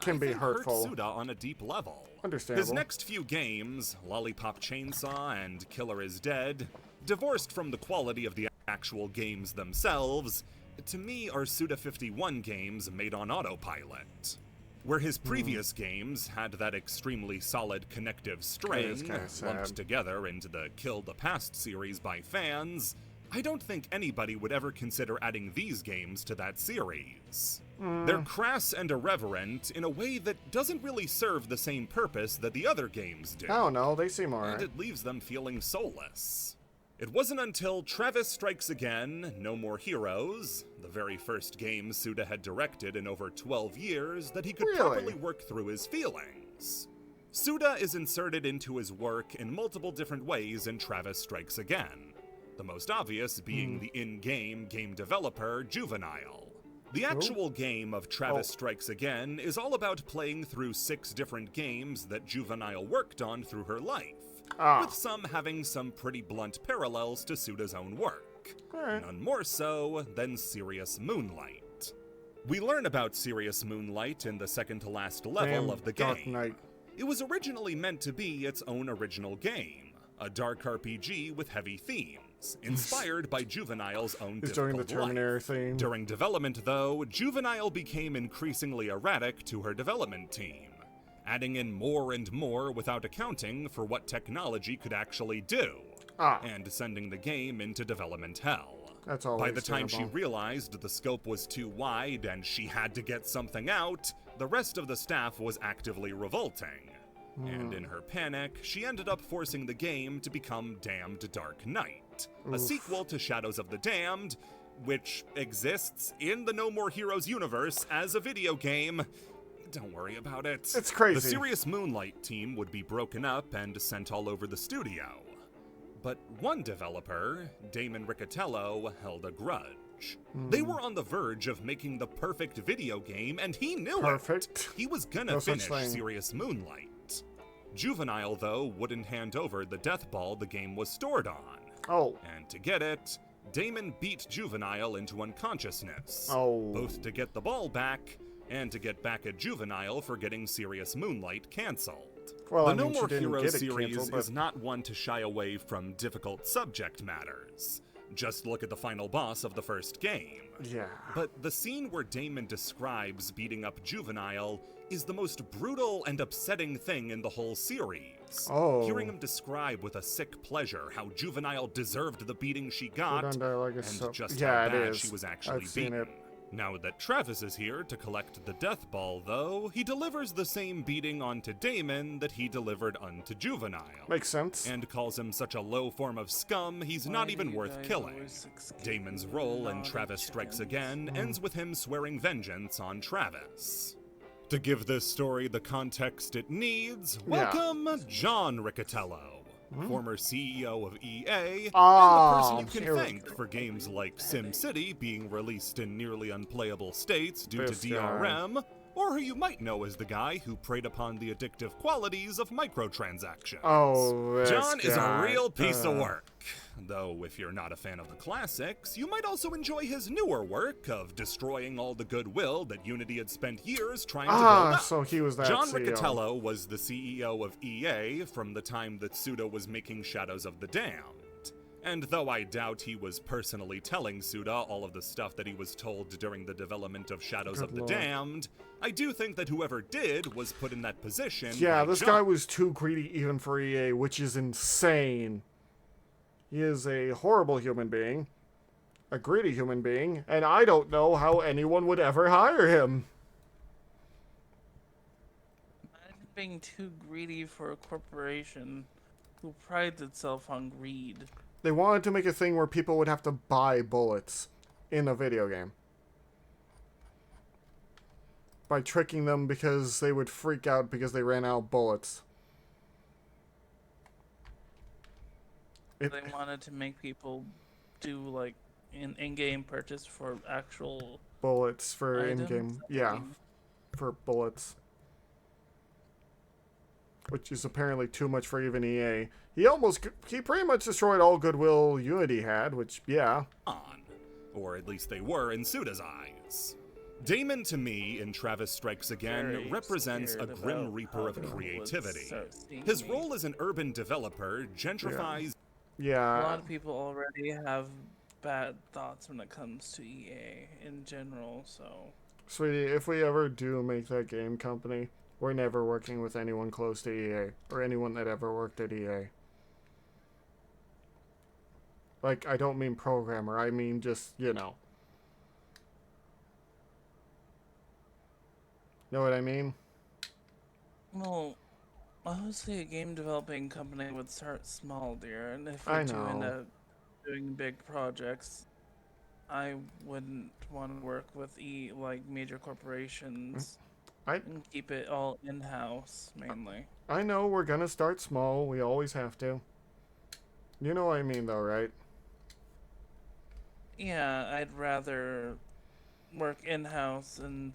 Speaker 1: Can be hurtful.
Speaker 2: hurt Suda on a deep level.
Speaker 1: Understandable.
Speaker 2: His next few games, Lollipop Chainsaw and Killer is Dead, divorced from the quality of the actual games themselves, to me are Suda51 games made on autopilot. Where his previous games had that extremely solid connective string,
Speaker 1: kinda sad.
Speaker 2: lumped together into the Kill the Past series by fans, I don't think anybody would ever consider adding these games to that series. They're crass and irreverent in a way that doesn't really serve the same purpose that the other games do,
Speaker 1: I don't know, they seem
Speaker 2: and
Speaker 1: alright.
Speaker 2: it leaves them feeling soulless. It wasn't until Travis Strikes Again, No More Heroes, the very first game Suda had directed in over 12 years, that he could
Speaker 1: Really?
Speaker 2: properly work through his feelings. Suda is inserted into his work in multiple different ways in Travis Strikes Again, the most obvious being the in-game game developer, Juvenile. The actual game of Travis Strikes Again is all about playing through 6 different games that Juvenile worked on through her life, with some having some pretty blunt parallels to Suda's own work.
Speaker 1: Alright.
Speaker 2: None more so than Serious Moonlight. We learn about Serious Moonlight in the second-to-last level
Speaker 1: Damn
Speaker 2: of the
Speaker 1: Dark
Speaker 2: game.
Speaker 1: Knight.
Speaker 2: It was originally meant to be its own original game, a dark RPG with heavy themes, inspired by Juvenile's own
Speaker 1: It's during the
Speaker 2: difficult life.
Speaker 1: Terminator thing.
Speaker 2: During development, though, Juvenile became increasingly erratic to her development team, adding in more and more without accounting for what technology could actually do, and sending the game into development hell.
Speaker 1: That's all.
Speaker 2: By the time she realized the scope was too wide and she had to get something out, the rest of the staff was actively revolting. And in her panic, she ended up forcing the game to become Damned Dark Knight, a sequel to Shadows of the Damned, which exists in the No More Heroes universe as a video game. Don't worry about it.
Speaker 1: It's crazy.
Speaker 2: The Serious Moonlight team would be broken up and sent all over the studio. But one developer, Damon Riccatello, held a grudge. They were on the verge of making the perfect video game, and he knew it. He was gonna finish Serious Moonlight. Juvenile, though, wouldn't hand over the death ball the game was stored on. And to get it, Damon beat Juvenile into unconsciousness. Both to get the ball back, and to get back at Juvenile for getting Serious Moonlight cancelled.
Speaker 1: Well,
Speaker 2: the No More Heroes series is not one to shy away from difficult subject matters. Just look at the final boss of the first game.
Speaker 1: Yeah.
Speaker 2: But the scene where Damon describes beating up Juvenile is the most brutal and upsetting thing in the whole series. Hearing him describe with a sick pleasure how Juvenile deserved the beating she got, and just how bad she was actually beaten. Now that Travis is here to collect the death ball, though, he delivers the same beating onto Damon that he delivered unto Juvenile.
Speaker 1: Makes sense.
Speaker 2: And calls him such a low form of scum, he's not even worth killing. Damon's role in Travis Strikes Again ends with him swearing vengeance on Travis. To give this story the context it needs, welcome John Riccatello, former CEO of EA, and the person you can thank for games like SimCity being released in nearly unplayable states due to DRM, or who you might know as the guy who preyed upon the addictive qualities of microtransactions. John is a real piece of work. Though, if you're not a fan of the classics, you might also enjoy his newer work of destroying all the goodwill that Unity had spent years trying to build up.
Speaker 1: So he was that
Speaker 2: John
Speaker 1: CEO.
Speaker 2: Riccatello was the CEO of EA from the time that Suda was making Shadows of the Damned. And though I doubt he was personally telling Suda all of the stuff that he was told during the development of Shadows of the Damned, I do think that whoever did was put in that position.
Speaker 1: Yeah, this guy was too greedy even for EA, which is insane. He is a horrible human being, a greedy human being, and I don't know how anyone would ever hire him.
Speaker 3: Imagine being too greedy for a corporation who prides itself on greed.
Speaker 1: They wanted to make a thing where people would have to buy bullets in a video game. By tricking them because they would freak out because they ran out of bullets.
Speaker 3: They wanted to make people do like an in-game purchase for actual
Speaker 1: bullets for
Speaker 3: items,
Speaker 1: in-game. Yeah, for bullets. Which is apparently too much for even EA. He pretty much destroyed all goodwill Unity had, which, yeah.
Speaker 2: Or at least they were in Suda's eyes. Damon, to me, in Travis Strikes Again, represents a grim reaper of creativity. His role as an urban developer gentrifies...
Speaker 1: Yeah.
Speaker 3: A lot of people already have bad thoughts when it comes to EA in general, so...
Speaker 1: Sweetie, if we ever do make that game company, we're never working with anyone close to EA, or anyone that ever worked at EA. Like, I don't mean programmer, I mean just, you know. Know what I mean?
Speaker 3: Well, honestly, a game developing company would start small, dear, and if we do end up doing big projects, I wouldn't want to work with major corporations and keep it all in-house, mainly.
Speaker 1: I know, we're gonna start small, we always have to. You know what I mean, though, right?
Speaker 3: Yeah, I'd rather work in-house and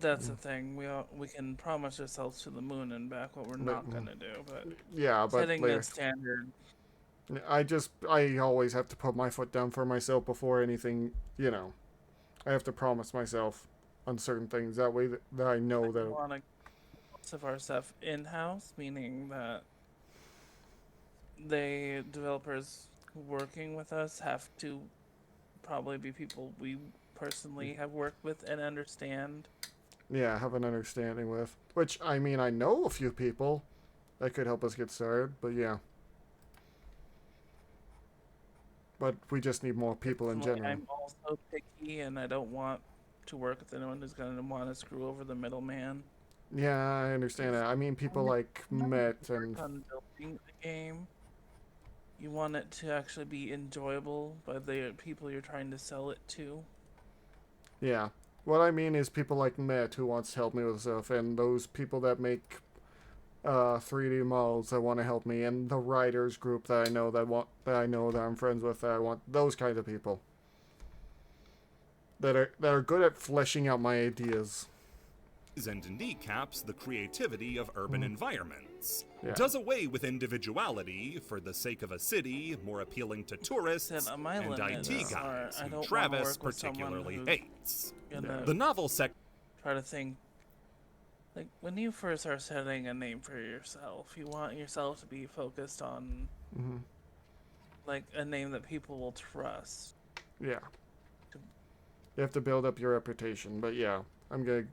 Speaker 3: that's the thing. We can promise ourselves to the moon and back what we're not gonna do, but setting a standard.
Speaker 1: I always have to put my foot down for myself before anything. You know, I have to promise myself on certain things. That way, that I know that.
Speaker 3: of our stuff in-house, meaning that developers working with us have to probably be people we personally have worked with and understand.
Speaker 1: Yeah, have an understanding with. Which, I mean, I know a few people that could help us get started, but yeah. But we just need more people in
Speaker 3: Personally,
Speaker 1: general.
Speaker 3: I'm also picky, and I don't want to work with anyone who's going to want to screw over the middleman.
Speaker 1: Yeah, I understand that. I mean, people like Met and...
Speaker 3: On building a game, you want it to actually be enjoyable by the people you're trying to sell it to.
Speaker 1: Yeah. What I mean is people like Met who wants to help me with stuff, and those people that make 3D models that want to help me, and the writers group that I know that I'm friends with, that I want those kinds of people that are good at fleshing out my ideas.
Speaker 2: And kneecaps the creativity of urban environments.
Speaker 1: Yeah.
Speaker 2: Does away with individuality for the sake of a city more appealing to tourists
Speaker 3: Said, my
Speaker 2: and
Speaker 3: limits
Speaker 2: IT
Speaker 3: are,
Speaker 2: guys
Speaker 3: I
Speaker 2: who
Speaker 3: don't wanna
Speaker 2: Travis
Speaker 3: work with someone
Speaker 2: particularly
Speaker 3: who's
Speaker 2: hates.
Speaker 3: gonna
Speaker 2: The novel
Speaker 3: try to think, like, when you first are setting a name for yourself, you want yourself to be focused on like a name that people will trust.
Speaker 1: Yeah. You have to build up your reputation, but yeah, I'm gonna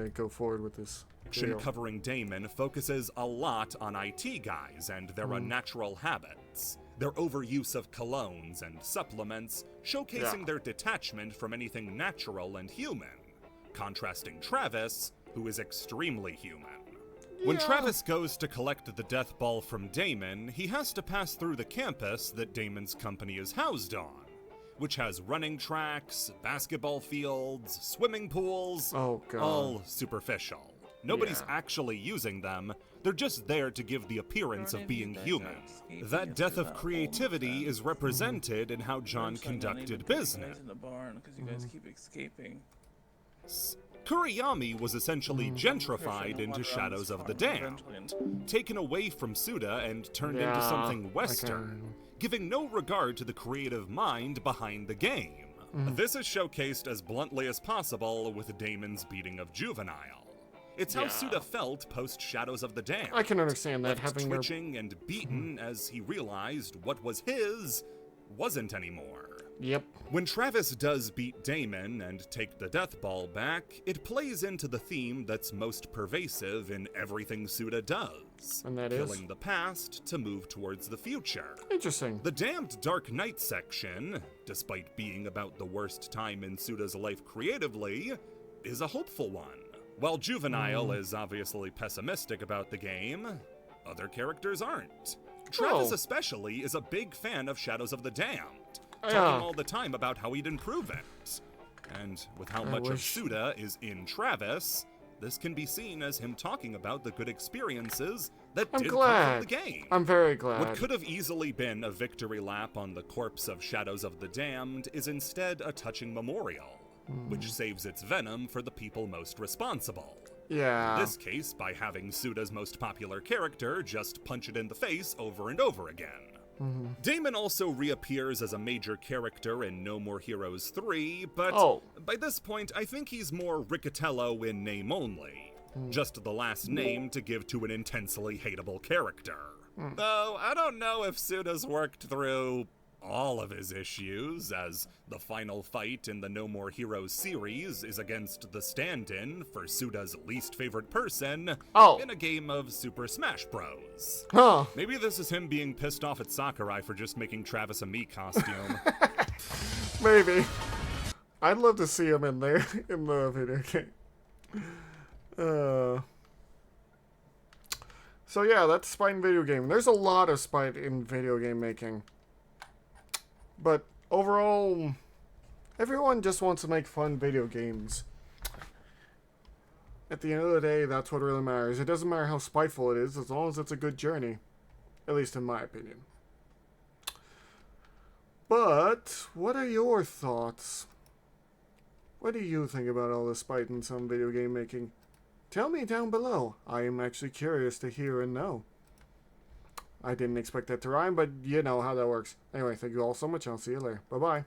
Speaker 1: go forward with this.
Speaker 2: section covering Damon focuses a lot on IT guys and their unnatural habits. Their overuse of colognes and supplements, showcasing their detachment from anything natural and human, contrasting Travis, who is extremely human. When Travis goes to collect the death ball from Damon, he has to pass through the campus that Damon's company is housed on, which has running tracks, basketball fields, swimming pools,
Speaker 1: Oh, God.
Speaker 2: all superficial. Nobody's actually using them, they're just there to give the appearance of being human. That death of creativity is represented in how John conducted business.
Speaker 3: In the barn because you guys keep escaping.
Speaker 2: Kuriyami was essentially gentrified into Shadows of the Damned, taken away from Suda and turned into something Western, giving no regard to the creative mind behind the game. This is showcased as bluntly as possible with Damon's beating of Juvenile. It's how Suda felt post Shadows of the Damned.
Speaker 1: I can understand that,
Speaker 2: Left
Speaker 1: having
Speaker 2: twitching and beaten as he realized what was his wasn't anymore.
Speaker 1: Yep.
Speaker 2: When Travis does beat Damon and take the death ball back, it plays into the theme that's most pervasive in everything Suda does.
Speaker 1: And that is?
Speaker 2: Killing the past to move towards the future.
Speaker 1: Interesting.
Speaker 2: The Damned Dark Knight section, despite being about the worst time in Suda's life creatively, is a hopeful one. While Juvenile is obviously pessimistic about the game, other characters aren't. Travis especially is a big fan of Shadows of the Damned, talking all the time about how he'd improve it. And with how much of Suda is in Travis, this can be seen as him talking about the good experiences that did come from the game.
Speaker 1: I'm very glad.
Speaker 2: What could have easily been a victory lap on the corpse of Shadows of the Damned is instead a touching memorial, which saves its venom for the people most responsible.
Speaker 1: Yeah.
Speaker 2: In this case, by having Suda's most popular character just punch it in the face over and over again. Damon also reappears as a major character in No More Heroes 3, but by this point, I think he's more Riccatello in name only. Just the last name to give to an intensely hateable character. Though, I don't know if Suda's worked through all of his issues, as the final fight in the No More Heroes series is against the stand-in for Suda's least favorite person in a game of Super Smash Bros. Maybe this is him being pissed off at Sakurai for just making Travis a Mii costume.
Speaker 1: Maybe. I'd love to see him in there, in the video game. So yeah, that's Spite in video game. There's a lot of Spite in video game making. But overall, everyone just wants to make fun video games. At the end of the day, that's what really matters. It doesn't matter how spiteful it is, as long as it's a good journey. At least in my opinion. But, what are your thoughts? What do you think about all this spite in some video game making? Tell me down below. I am actually curious to hear and know. I didn't expect that to rhyme, but you know how that works. Anyway, thank you all so much. I'll see you later. Bye-bye.